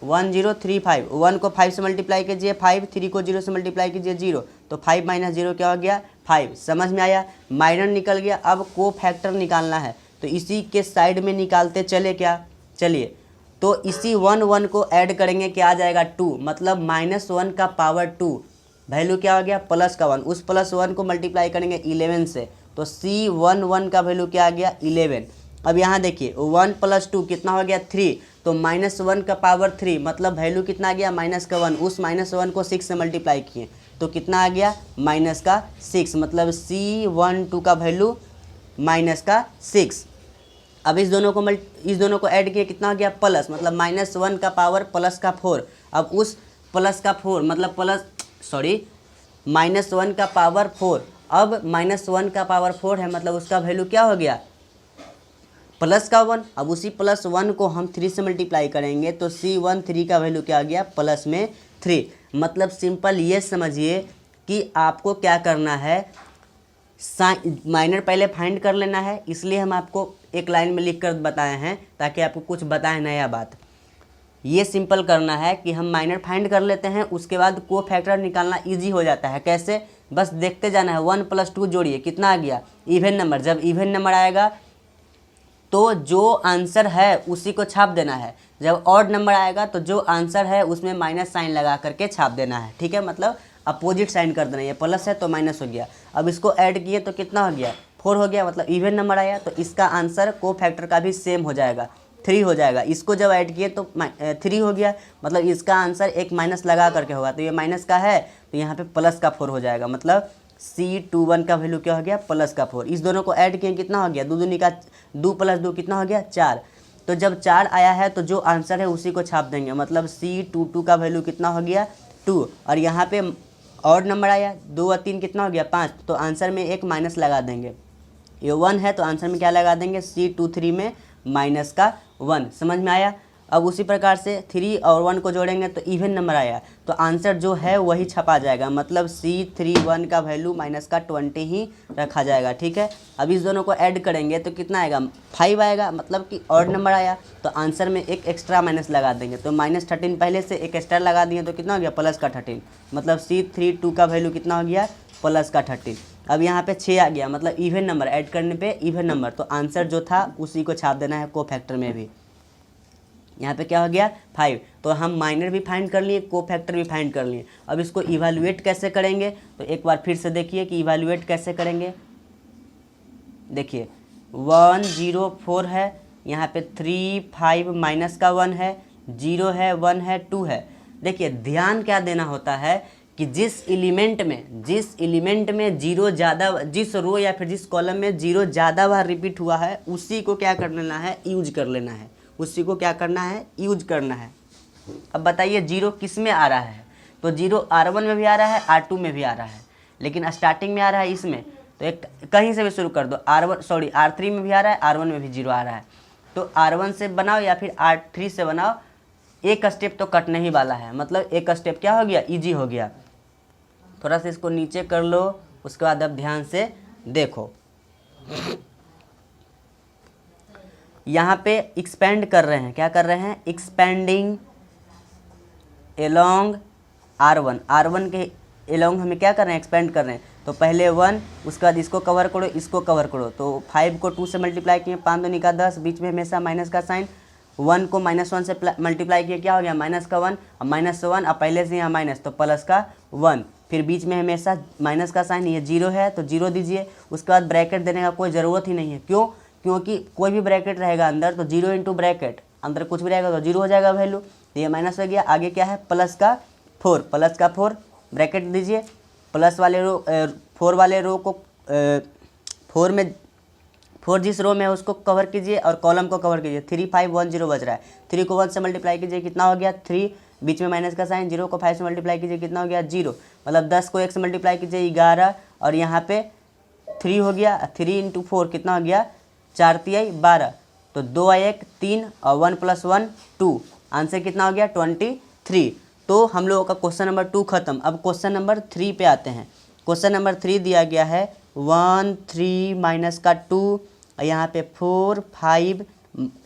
1035, 1 को 5 से मल्टीप्लाई कीजिए 5, 3 को 0 से मल्टीप्लाई कीजिए 0, तो 5 - 0 क्या हो गया 5। समझ में आया, माइनर निकल गया। अब को फैक्टर निकालना है, तो इसी के साइड में निकालते चले क्या, चलिए, तो इसी 1 को ऐड करेंगे, क्या आ जाएगा 2, मतलब -1 का पावर 2, वैल्यू क्या हो गया प्लस का 1, उस +1 को मल्टीप्लाई करेंगे 11 से, तो C11 का वैल्यू क्या आ गया 11। अब यहाँ देखिए 1 + 2 कितना हो गया 3, तो -1 का पावर 3, मतलब वैल्यू कितना आ गया -1, उस -1 को 6 से मल्टीप्लाई किए तो कितना आ गया -6, मतलब C12 का वैल्यू -6। अब इस दोनों को ऐड किए कितना हो गया प्लस, मतलब -1 का पावर प्लस का 4, अब उस प्लस का 4 मतलब -1 का पावर 4, अब -1 का पावर 4 है, मतलब उसका वैल्यू क्या हो गया प्लस का 1। अब उसी +1 को हम 3 से मल्टीप्लाई करेंगे तो C13 का वैल्यू क्या आ गया प्लस में 3। मतलब सिंपल ये समझिए कि आपको क्या करना है, माइनर पहले फाइंड कर लेना है, इसलिए हम आपको एक लाइन में लिख कर बताए हैं ताकि आपको कुछ बताएं नया बात। ये सिंपल करना है कि हम माइनर फाइंड कर लेते हैं, उसके बाद को फैक्टर निकालना इजी हो जाता है। कैसे, बस देखते जाना है, 1 + 2 जोड़िए कितना आ गया इवन नंबर। जब इवन नंबर आएगा तो जो आंसर है उसी को छाप देना है, जब ऑड नंबर आएगा तो जो आंसर है उसमें माइनस साइन लगा करके छाप देना है। ठीक है, मतलब अपोजिट साइन कर देना, ये प्लस है तो माइनस हो गया। अब इसको ऐड किए तो कितना हो गया 4 हो गया, मतलब इवन नंबर आया। तो इसका आंसर को फैक्टर का भी सेम हो जाएगा, 3 हो जाएगा। इसको जब ऐड किए तो 3 हो गया, मतलब इसका आंसर एक माइनस लगा करके होगा। तो ये माइनस का है तो यहाँ पे प्लस का 4 हो जाएगा, मतलब C21 का वैल्यू क्या हो गया प्लस का 4। इस दोनों को ऐड किए कितना हो गया 2 दूनी का 2 + 2 कितना हो गया 4। तो जब 4 आया है तो जो आंसर है उसी को छाप देंगे, मतलब C22 का वैल्यू कितना हो गया 2। और यहाँ पे और नंबर आया 2 और 3 कितना हो गया 5, तो आंसर में एक माइनस लगा देंगे। ये 1 है तो आंसर में क्या लगा देंगे C23 में माइनस का 1। समझ में आया। अब उसी प्रकार से 3 और 1 को जोड़ेंगे तो इवन नंबर आया, तो आंसर जो है वही छपा जाएगा, मतलब C31 का वैल्यू माइनस का 20 ही रखा जाएगा। ठीक है। अब इस दोनों को ऐड करेंगे तो कितना आएगा 5 आएगा, मतलब कि और नंबर आया तो आंसर में एक एक्स्ट्रा माइनस लगा देंगे। तो -13 पहले से एक एक्स्ट्रा लगा दिए तो कितना हो गया प्लस का 13, मतलब C32 का वैल्यू कितना हो गया प्लस का 13। अब यहाँ पे 6 आ गया, मतलब इवन नंबर ऐड करने पे इवन नंबर, तो आंसर जो था उसी को छाप देना है को फैक्टर में भी। यहाँ पे क्या हो गया 5, तो हम माइनर भी फाइंड कर लिए, को फैक्टर भी फाइंड कर लिए। अब इसको इवैल्यूएट कैसे करेंगे तो एक बार फिर से देखिए कि इवैल्यूएट कैसे करेंगे। देखिए 104 है, यहाँ पे 3 5 माइनस का 1 है, 0 है 1 है 2 है। देखिए ध्यान क्या देना होता है कि जिस एलिमेंट में जीरो ज़्यादा, जिस रो या फिर जिस कॉलम में जीरो ज़्यादा बार रिपीट हुआ है उसी को क्या कर लेना है यूज कर लेना है, उसी को क्या करना है यूज करना है। अब बताइए जीरो किस में आ रहा है, तो जीरो R1 में भी आ रहा है R2 में भी आ रहा है, लेकिन स्टार्टिंग में आ रहा है इसमें, तो एक कहीं से भी शुरू कर दो। R3 में भी आ रहा है, R1 में भी जीरो आ रहा है, तो R1 से बनाओ या फिर R3 से बनाओ, एक स्टेप तो कटने ही वाला है, मतलब एक स्टेप क्या हो गया ईजी हो गया। थोड़ा सा इसको नीचे कर लो, उसके बाद अब ध्यान से देखो। यहाँ पे एक्सपेंड कर रहे हैं, क्या कर रहे हैं एक्सपेंडिंग एलोंग R1 के एलोंग हमें क्या कर रहे हैं एक्सपेंड कर रहे हैं। तो पहले 1, उसके बाद इसको कवर करो, इसको कवर करो, तो 5 को 2 से मल्टीप्लाई किए 5 दूनी का 10, बीच में हमेशा माइनस का साइन, 1 को -1 से मल्टीप्लाई किया क्या हो गया माइनस का 1, और -1 अब पहले से यहाँ माइनस तो प्लस का 1, फिर बीच में हमेशा माइनस का साइन, ये 0 है तो 0 दीजिए। उसके बाद ब्रैकेट देने का कोई ज़रूरत ही नहीं है, क्यों, क्योंकि कोई भी ब्रैकेट रहेगा अंदर तो 0 इंटू ब्रैकेट, अंदर कुछ भी रहेगा तो 0 हो जाएगा वैल्यू, तो ये माइनस हो गया। आगे क्या है प्लस का 4 ब्रैकेट दीजिए, प्लस वाले रो 4 वाले रो को 4 जिस रो में है उसको कवर कीजिए और कॉलम को कवर कीजिए। 3 5 1 0 बच रहा है, 3 को 1 से मल्टीप्लाई कीजिए कितना हो गया 3, बीच में माइनस का साइन, 0 को 5 से मल्टीप्लाई कीजिए कितना हो गया 0, मतलब 10 को 1 से मल्टीप्लाई कीजिए 11, और यहाँ पे 3 हो गया, 3 × 4 कितना हो गया 4 3 12, तो 2 1 3 और 1 + 1 2, आंसर कितना हो गया 23। तो हम लोगों का क्वेश्चन नंबर 2 खत्म। अब क्वेश्चन नंबर 3 पे आते हैं। क्वेश्चन नंबर 3 दिया गया है 1 3 माइनस का 2, और यहाँ पे 4 5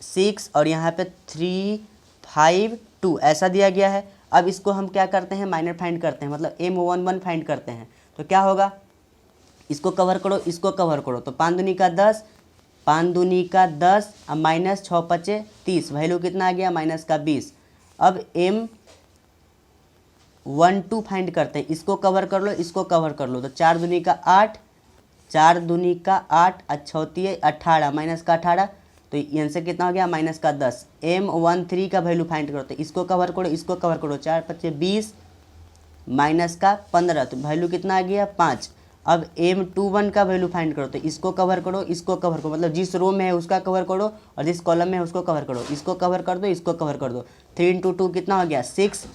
6 और यहाँ पे 3 5 2 ऐसा दिया गया है। अब इसको हम क्या करते हैं माइनर फाइंड करते हैं, मतलब M11 फाइंड करते हैं। तो क्या होगा, इसको कवर करो, इसको कवर करो, तो 5 दूनी का 10, 5 दूनी का 10 अब माइनस 6 5 30, वैल्यू कितना आ गया माइनस का 20। अब M12 फाइंड करते हैं, इसको कवर कर लो, इसको कवर कर लो, तो 4 दूनी का 8, 4 दूनी का 8 अच्छौती 18 माइनस का 18, तो यहाँ से कितना हो गया माइनस का 10। M13 का वैल्यू फाइंड करो, तो इसको कवर करो, इसको कवर करो, 4 5 20 माइनस का 15, तो वैल्यू कितना आ गया 5। अब M21 का वैल्यू फाइंड करो, तो इसको कवर करो, इसको कवर करो, मतलब जिस रो में है उसका कवर करो और जिस कॉलम में है उसको कवर करो, इसको कवर कर दो, इसको कवर कर दो। 3 × 2 कितना हो गया 6,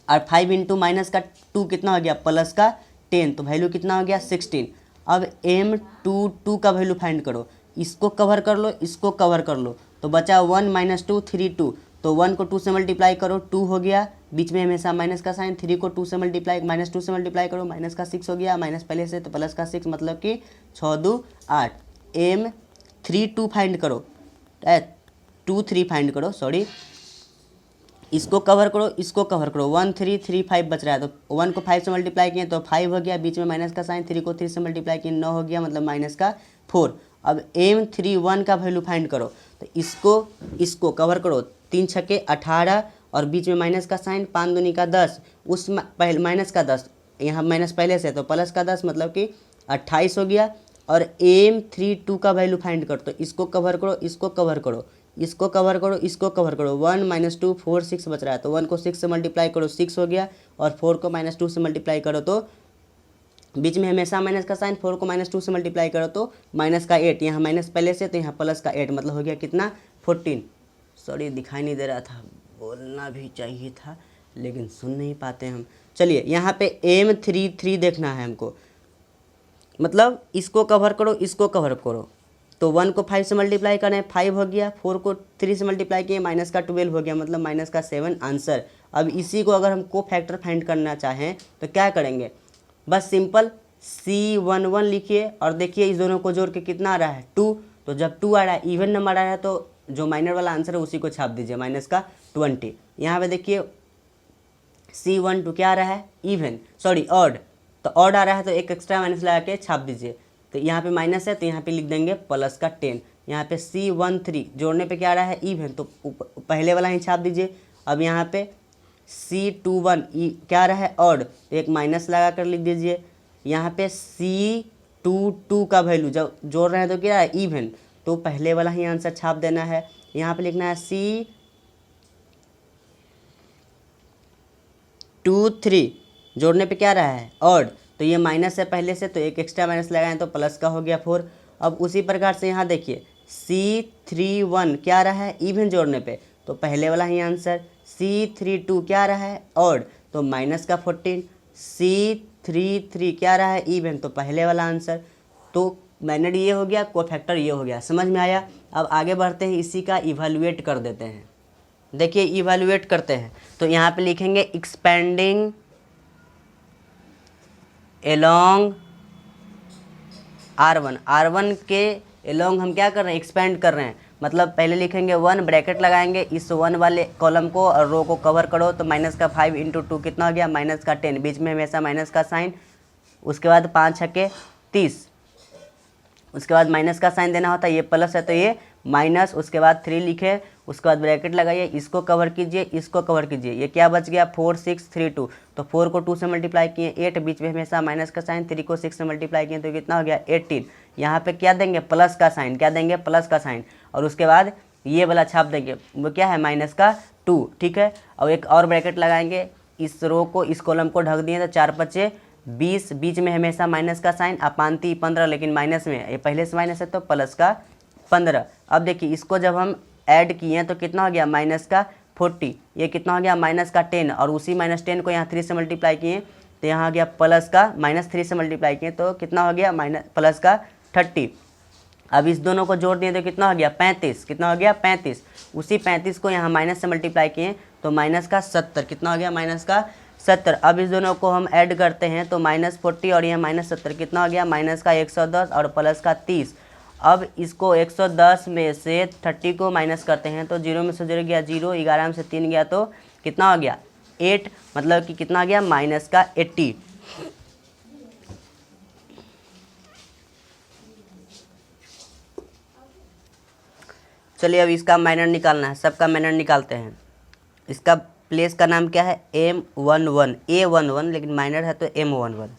और 5 × माइनस का 2 कितना हो गया प्लस का 10, तो वैल्यू कितना हो गया 16। अब M22 का वैल्यू फाइंड करो, इसको कवर कर लो, इसको कवर कर लो, तो बचा 1 - 2 3 2, तो 1 को 2 से मल्टीप्लाई करो 2 हो गया, बीच में हमेशा माइनस का साइन, 3 को 2 से मल्टीप्लाई -2 से मल्टीप्लाई करो माइनस का 6 हो गया, माइनस पहले से तो प्लस का 6, मतलब कि 6 2 8। M32 फाइंड करो, 2 3 फाइंड करो, सॉरी, इसको कवर करो, इसको कवर करो, 1 3 3 5 बच रहा है, तो 1 को 5 से मल्टीप्लाई किए तो 5 हो गया, बीच में माइनस का साइन, 3 को 3 से मल्टीप्लाई किए 9 हो गया, मतलब माइनस का 4। अब M31 का वैल्यू फाइंड करो, तो इसको कवर करो, 3 6 18 और बीच में माइनस का साइन, 5 दूनी का 10, उस पहले माइनस का 10, यहाँ माइनस पहले से तो प्लस का 10 मतलब कि 28 हो गया। और M32 का वैल्यू फाइंड कर, तो इसको कवर करो, इसको कवर करो, इसको कवर करो, इसको कवर करो, 1 - 2 4 6 बच रहा है, तो 1 को 6 से मल्टीप्लाई करो 6 हो गया, और 4 को -2 से मल्टीप्लाई करो तो बीच में हमेशा माइनस का साइन, 4 को -2 से मल्टीप्लाई करो तो माइनस का 8, यहाँ माइनस पहले से तो यहाँ प्लस का 8, मतलब हो गया कितना 14। सॉरी दिखाई नहीं दे रहा था, बोलना भी चाहिए था लेकिन सुन नहीं पाते हम। चलिए यहाँ पे M33 देखना है हमको, मतलब इसको कवर करो, इसको कवर करो, तो 1 को 5 से मल्टीप्लाई करें 5 हो गया, 4 को 3 से मल्टीप्लाई किए माइनस का 12 हो गया, मतलब माइनस का 7 आंसर। अब इसी को अगर हम को फैक्टर फाइंड करना चाहें तो क्या करेंगे, बस सिंपल C11 लिखिए और देखिए इस दोनों को जोड़ के कितना आ रहा है 2, तो जब 2 आ रहा है इवन नंबर आ रहा है तो जो माइनर वाला आंसर है उसी को छाप दीजिए माइनस का 20। यहाँ पे देखिए C12 क्या आ रहा है इवन, सॉरी ऑड, तो ऑड आ रहा है तो एक एक्स्ट्रा माइनस लगा के छाप दीजिए, तो यहाँ पे माइनस है तो यहाँ पे लिख देंगे प्लस का 10। यहाँ पे C13 जोड़ने पे क्या आ रहा है इवन, तो पहले वाला ही छाप दीजिए। अब यहाँ पे C21 क्या आ रहा है ऑड, तो एक माइनस लगा कर लिख दीजिए। यहाँ पे C22 का वैल्यू जब जोड़ रहे हैं तो क्या है इवन, तो पहले वाला ही आंसर छाप देना है। यहाँ पे लिखना है C23 जोड़ने पे क्या रहा है ऑड, तो ये माइनस है पहले से तो एक एक्स्ट्रा माइनस लगाएं तो प्लस का हो गया 4। अब उसी प्रकार से यहाँ देखिए C31 क्या रहा है इवन जोड़ने पे, तो पहले वाला ही आंसर। C32 क्या रहा है ऑड, तो माइनस का 14। C33 क्या रहा है इवन, तो पहले वाला आंसर। तो मैनेड ये हो गया, कोफैक्टर ये हो गया, समझ में आया। अब आगे बढ़ते हैं, इसी का इवैल्यूएट कर देते हैं। देखिए इवैल्यूएट करते हैं तो यहाँ पे लिखेंगे एक्सपेंडिंग एलोंग R1, R1 के एलोंग हम क्या कर रहे हैं एक्सपेंड कर रहे हैं, मतलब पहले लिखेंगे 1 ब्रैकेट लगाएंगे, इस 1 वाले कॉलम को और रो को कवर करो तो माइनस का 5 × 2 कितना हो गया माइनस का 10, बीच में हमेशा माइनस का साइन, उसके बाद 5 छक्के 30, उसके बाद माइनस का साइन देना होता है, ये प्लस है तो ये माइनस, उसके बाद 3 लिखे, उसके बाद ब्रैकेट लगाइए, इसको कवर कीजिए, इसको कवर कीजिए, ये क्या बच गया 4 6 3 2, तो 4 को 2 से मल्टीप्लाई किए 8, बीच में हमेशा माइनस का साइन, 3 को 6 से मल्टीप्लाई किए तो कितना हो गया 18। यहाँ पे क्या देंगे प्लस का साइन, क्या देंगे प्लस का साइन, और उसके बाद ये वाला छाप देंगे, वो क्या है माइनस का 2, ठीक है। और एक और ब्रैकेट लगाएंगे, इस रो को इस कॉलम को ढक दिए तो 4 × 5 = 20, बीच में हमेशा माइनस का साइन, अपानती 15, लेकिन माइनस में ये पहले से माइनस है तो प्लस का 15। अब देखिए इसको जब हम ऐड किए तो कितना हो गया माइनस का 40, ये कितना हो गया माइनस का 10, और उसी -10 को यहाँ 3 से मल्टीप्लाई किए तो यहाँ आ गया प्लस का -3 से मल्टीप्लाई किए तो कितना हो गया प्लस का 30। अब इस दोनों को जोड़ दिए तो कितना हो गया 35, कितना हो गया 35, उसी 35 को यहाँ माइनस से मल्टीप्लाई किए तो माइनस का 70, कितना हो गया माइनस का 70। अब इस दोनों को हम ऐड करते हैं तो -40 और यहाँ -70 कितना हो गया माइनस का 110 और प्लस का 30। अब इसको 110 में से 30 को माइनस करते हैं तो 0 में से 0 गया 0, 11 में से 3 गया तो कितना हो गया 8, मतलब कि कितना गया माइनस का 80। चलिए अब इसका माइनर निकालना है, सबका माइनर निकालते हैं। इसका प्लेस का नाम क्या है M11, A11, लेकिन माइनर है तो M11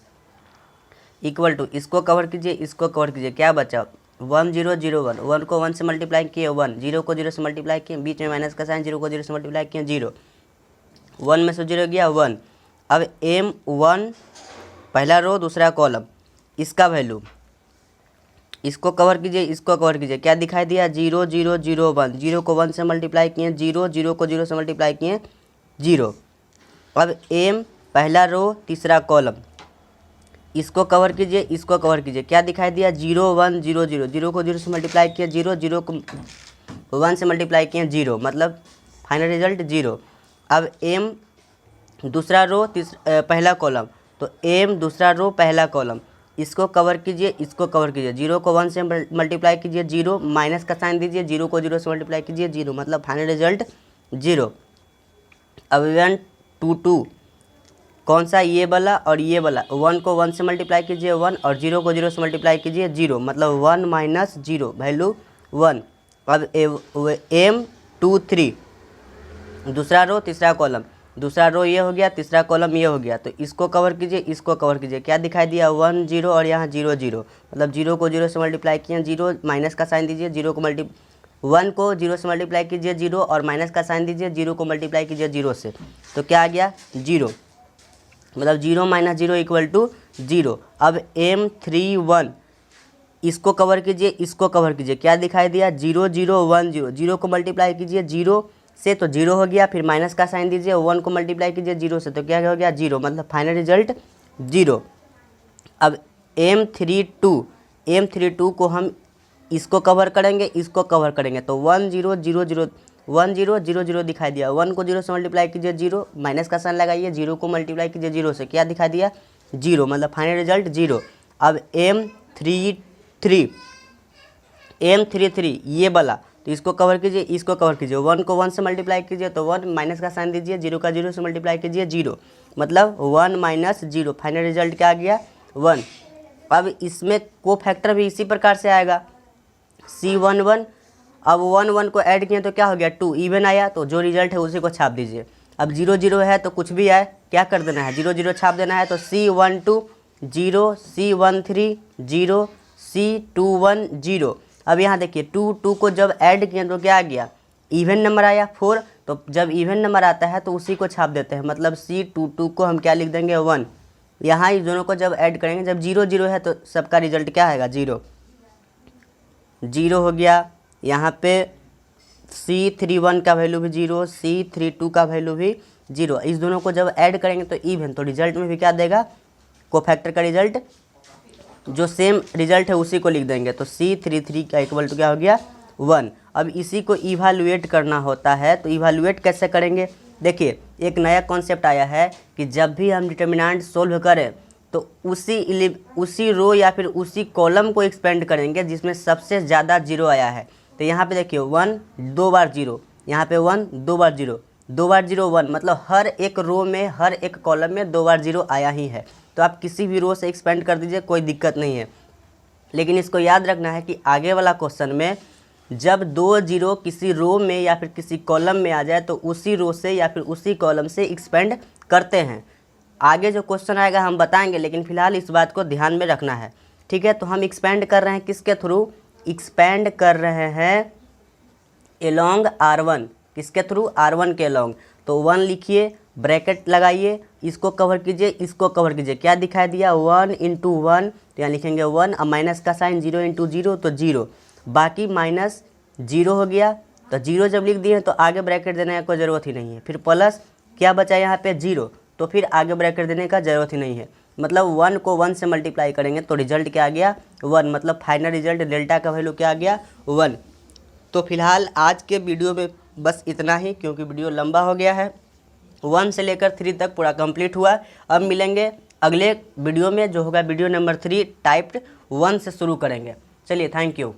इक्वल टू, इसको कवर कीजिए, इसको कवर कीजिए, क्या बचा 1 0 0 1, 1 को 1 से मल्टीप्लाई किए 1, 0 को 0 से मल्टीप्लाई किए, बीच में माइनस का साइन, 0 को 0 से मल्टीप्लाई किए 0, 1 में से 0 गया 1। अब M1 पहला रो दूसरा कॉलम, इसका वैल्यू, इसको कवर कीजिए, इसको कवर कीजिए, क्या दिखाई दिया 0 0 0 1, 0 को 1 से मल्टीप्लाई किए 0, 0 को 0 से मल्टीप्लाई किए 0। अब M पहला रो तीसरा कॉलम, इसको कवर कीजिए, इसको कवर कीजिए, क्या दिखाई दिया 0 1 0 0, 0 को 0 से मल्टीप्लाई किया 0, 0 को 1 से मल्टीप्लाई किए 0, मतलब फाइनल रिजल्ट 0। अब M दूसरा रो पहला कॉलम, तो M दूसरा रो पहला कॉलम, इसको कवर कीजिए, इसको कवर कीजिए, 0 को 1 से मल्टीप्लाई कीजिए 0, माइनस का साइन दीजिए, 0 को 0 से मल्टीप्लाई कीजिए 0, मतलब फाइनल रिजल्ट 0। अब 1 2 2 कौन सा ये वाला और ये वाला, 1 को 1 से मल्टीप्लाई कीजिए 1, और 0 को 0 से मल्टीप्लाई कीजिए 0, मतलब 1 - 0 वैल्यू 1। अब M23 दूसरा रो तीसरा कॉलम, दूसरा रो ये हो गया, तीसरा कॉलम ये हो गया। तो इसको कवर कीजिए, इसको कवर कीजिए, क्या दिखाई दिया 1 0 और यहाँ 0 0, मतलब 0 को 0 से मल्टीप्लाई किए, 0 माइनस का साइन दीजिए, 0 को 1 को 0 से मल्टीप्लाई कीजिए 0 और माइनस का साइन दीजिए, 0 को मल्टीप्लाई कीजिए 0 से, तो क्या आ गया 0, मतलब 0 माइनस 0 इक्वल टू 0। अब M31 इसको कवर कीजिए, इसको कवर कीजिए, क्या दिखाई दिया 0 0 1 0, 0 को मल्टीप्लाई कीजिए 0 से तो 0 हो गया, फिर माइनस का साइन दीजिए, 1 को मल्टीप्लाई कीजिए 0 से तो क्या हो गया 0, मतलब फाइनल रिजल्ट 0। अब M32 को हम इसको कवर करेंगे, इसको कवर करेंगे, तो 1 0 0 0 1 0 0 0 दिखाई दिया, 1 को 0 से मल्टीप्लाई कीजिए 0, माइनस का साइन लगाइए, 0 को मल्टीप्लाई कीजिए 0 से, क्या दिखाई दिया 0, मतलब फाइनल रिजल्ट 0। अब M33 ये वाला, तो इसको कवर कीजिए, इसको कवर कीजिए, 1 को 1 से मल्टीप्लाई कीजिए तो 1, माइनस का साइन दीजिए, 0 का 0 से मल्टीप्लाई कीजिए 0, मतलब 1 माइनस 0, फाइनल रिजल्ट क्या आ गया 1। अब इसमें को फैक्टर भी इसी प्रकार से आएगा C11, अब 1 1 को ऐड किए तो क्या हो गया 2, इवन आया, तो जो रिजल्ट है उसी को छाप दीजिए। अब 0 0 है तो कुछ भी आए क्या कर देना है 0 0 छाप देना है, तो C12 0, C13 0, C21 0। अब यहाँ देखिए 2 2 को जब ऐड किए तो क्या आ गया इवन नंबर आया 4, तो जब इवन नंबर आता है तो उसी को छाप देते हैं, मतलब C22 को हम क्या लिख देंगे 1। यहाँ इस दोनों को जब ऐड करेंगे, जब 0 0 है तो सबका रिजल्ट क्या आएगा 0 0 हो गया। यहाँ पे C31 का वैल्यू भी 0, C32 का वैल्यू भी 0, इस दोनों को जब ऐड करेंगे तो इवन, तो रिजल्ट में भी क्या देगा कोफैक्टर का रिजल्ट, जो सेम रिजल्ट है उसी को लिख देंगे, तो C33 का इक्वल टू क्या हो गया 1। अब इसी को इवालुएट करना होता है, तो इवालुएट कैसे करेंगे, देखिए एक नया कॉन्सेप्ट आया है कि जब भी हम डिटर्मिनेंट सोल्व करें तो उसी रो या फिर उसी कॉलम को एक्सपेंड करेंगे जिसमें सबसे ज़्यादा 0 आया है। तो यहाँ पे देखिए 1 2 बार 0, यहाँ पे 1 2 बार 0, 2 बार 0 1, मतलब हर एक रो में हर एक कॉलम में 2 बार 0 आया ही है। तो आप किसी भी रो से एक्सपेंड कर दीजिए, कोई दिक्कत नहीं है, लेकिन इसको याद रखना है कि आगे वाला क्वेश्चन में जब 2 0 किसी रो में या फिर किसी कॉलम में आ जाए तो उसी रो से या फिर उसी कॉलम से एक्सपेंड करते हैं। आगे जो क्वेश्चन आएगा हम बताएंगे, लेकिन फिलहाल इस बात को ध्यान में रखना है, ठीक है। तो हम एक्सपेंड कर रहे हैं किसके थ्रू, एक्सपेंड कर रहे हैं एलोंग R1, किसके थ्रू R1 के एलोंग, तो 1 लिखिए, ब्रैकेट लगाइए, इसको कवर कीजिए, इसको कवर कीजिए, क्या दिखाई दिया 1 इंटू 1, तो यहाँ लिखेंगे 1, अब माइनस का साइन 0 इंटू 0 तो 0, बाकी माइनस 0 हो गया, तो 0 जब लिख दिए तो आगे ब्रैकेट देने की कोई ज़रूरत ही नहीं है, फिर प्लस क्या बचा यहाँ पे 0, तो फिर आगे ब्रैकेट देने का ज़रूरत ही नहीं है, मतलब 1 को 1 से मल्टीप्लाई करेंगे तो रिजल्ट क्या आ गया 1, मतलब फाइनल रिजल्ट डेल्टा का वैल्यू क्या आ गया 1। तो फिलहाल आज के वीडियो में बस इतना ही, क्योंकि वीडियो लंबा हो गया है, 1 से लेकर 3 तक पूरा कंप्लीट हुआ। अब मिलेंगे अगले वीडियो में जो होगा वीडियो नंबर 3 टाइप्ड 1 से शुरू करेंगे। चलिए, थैंक यू।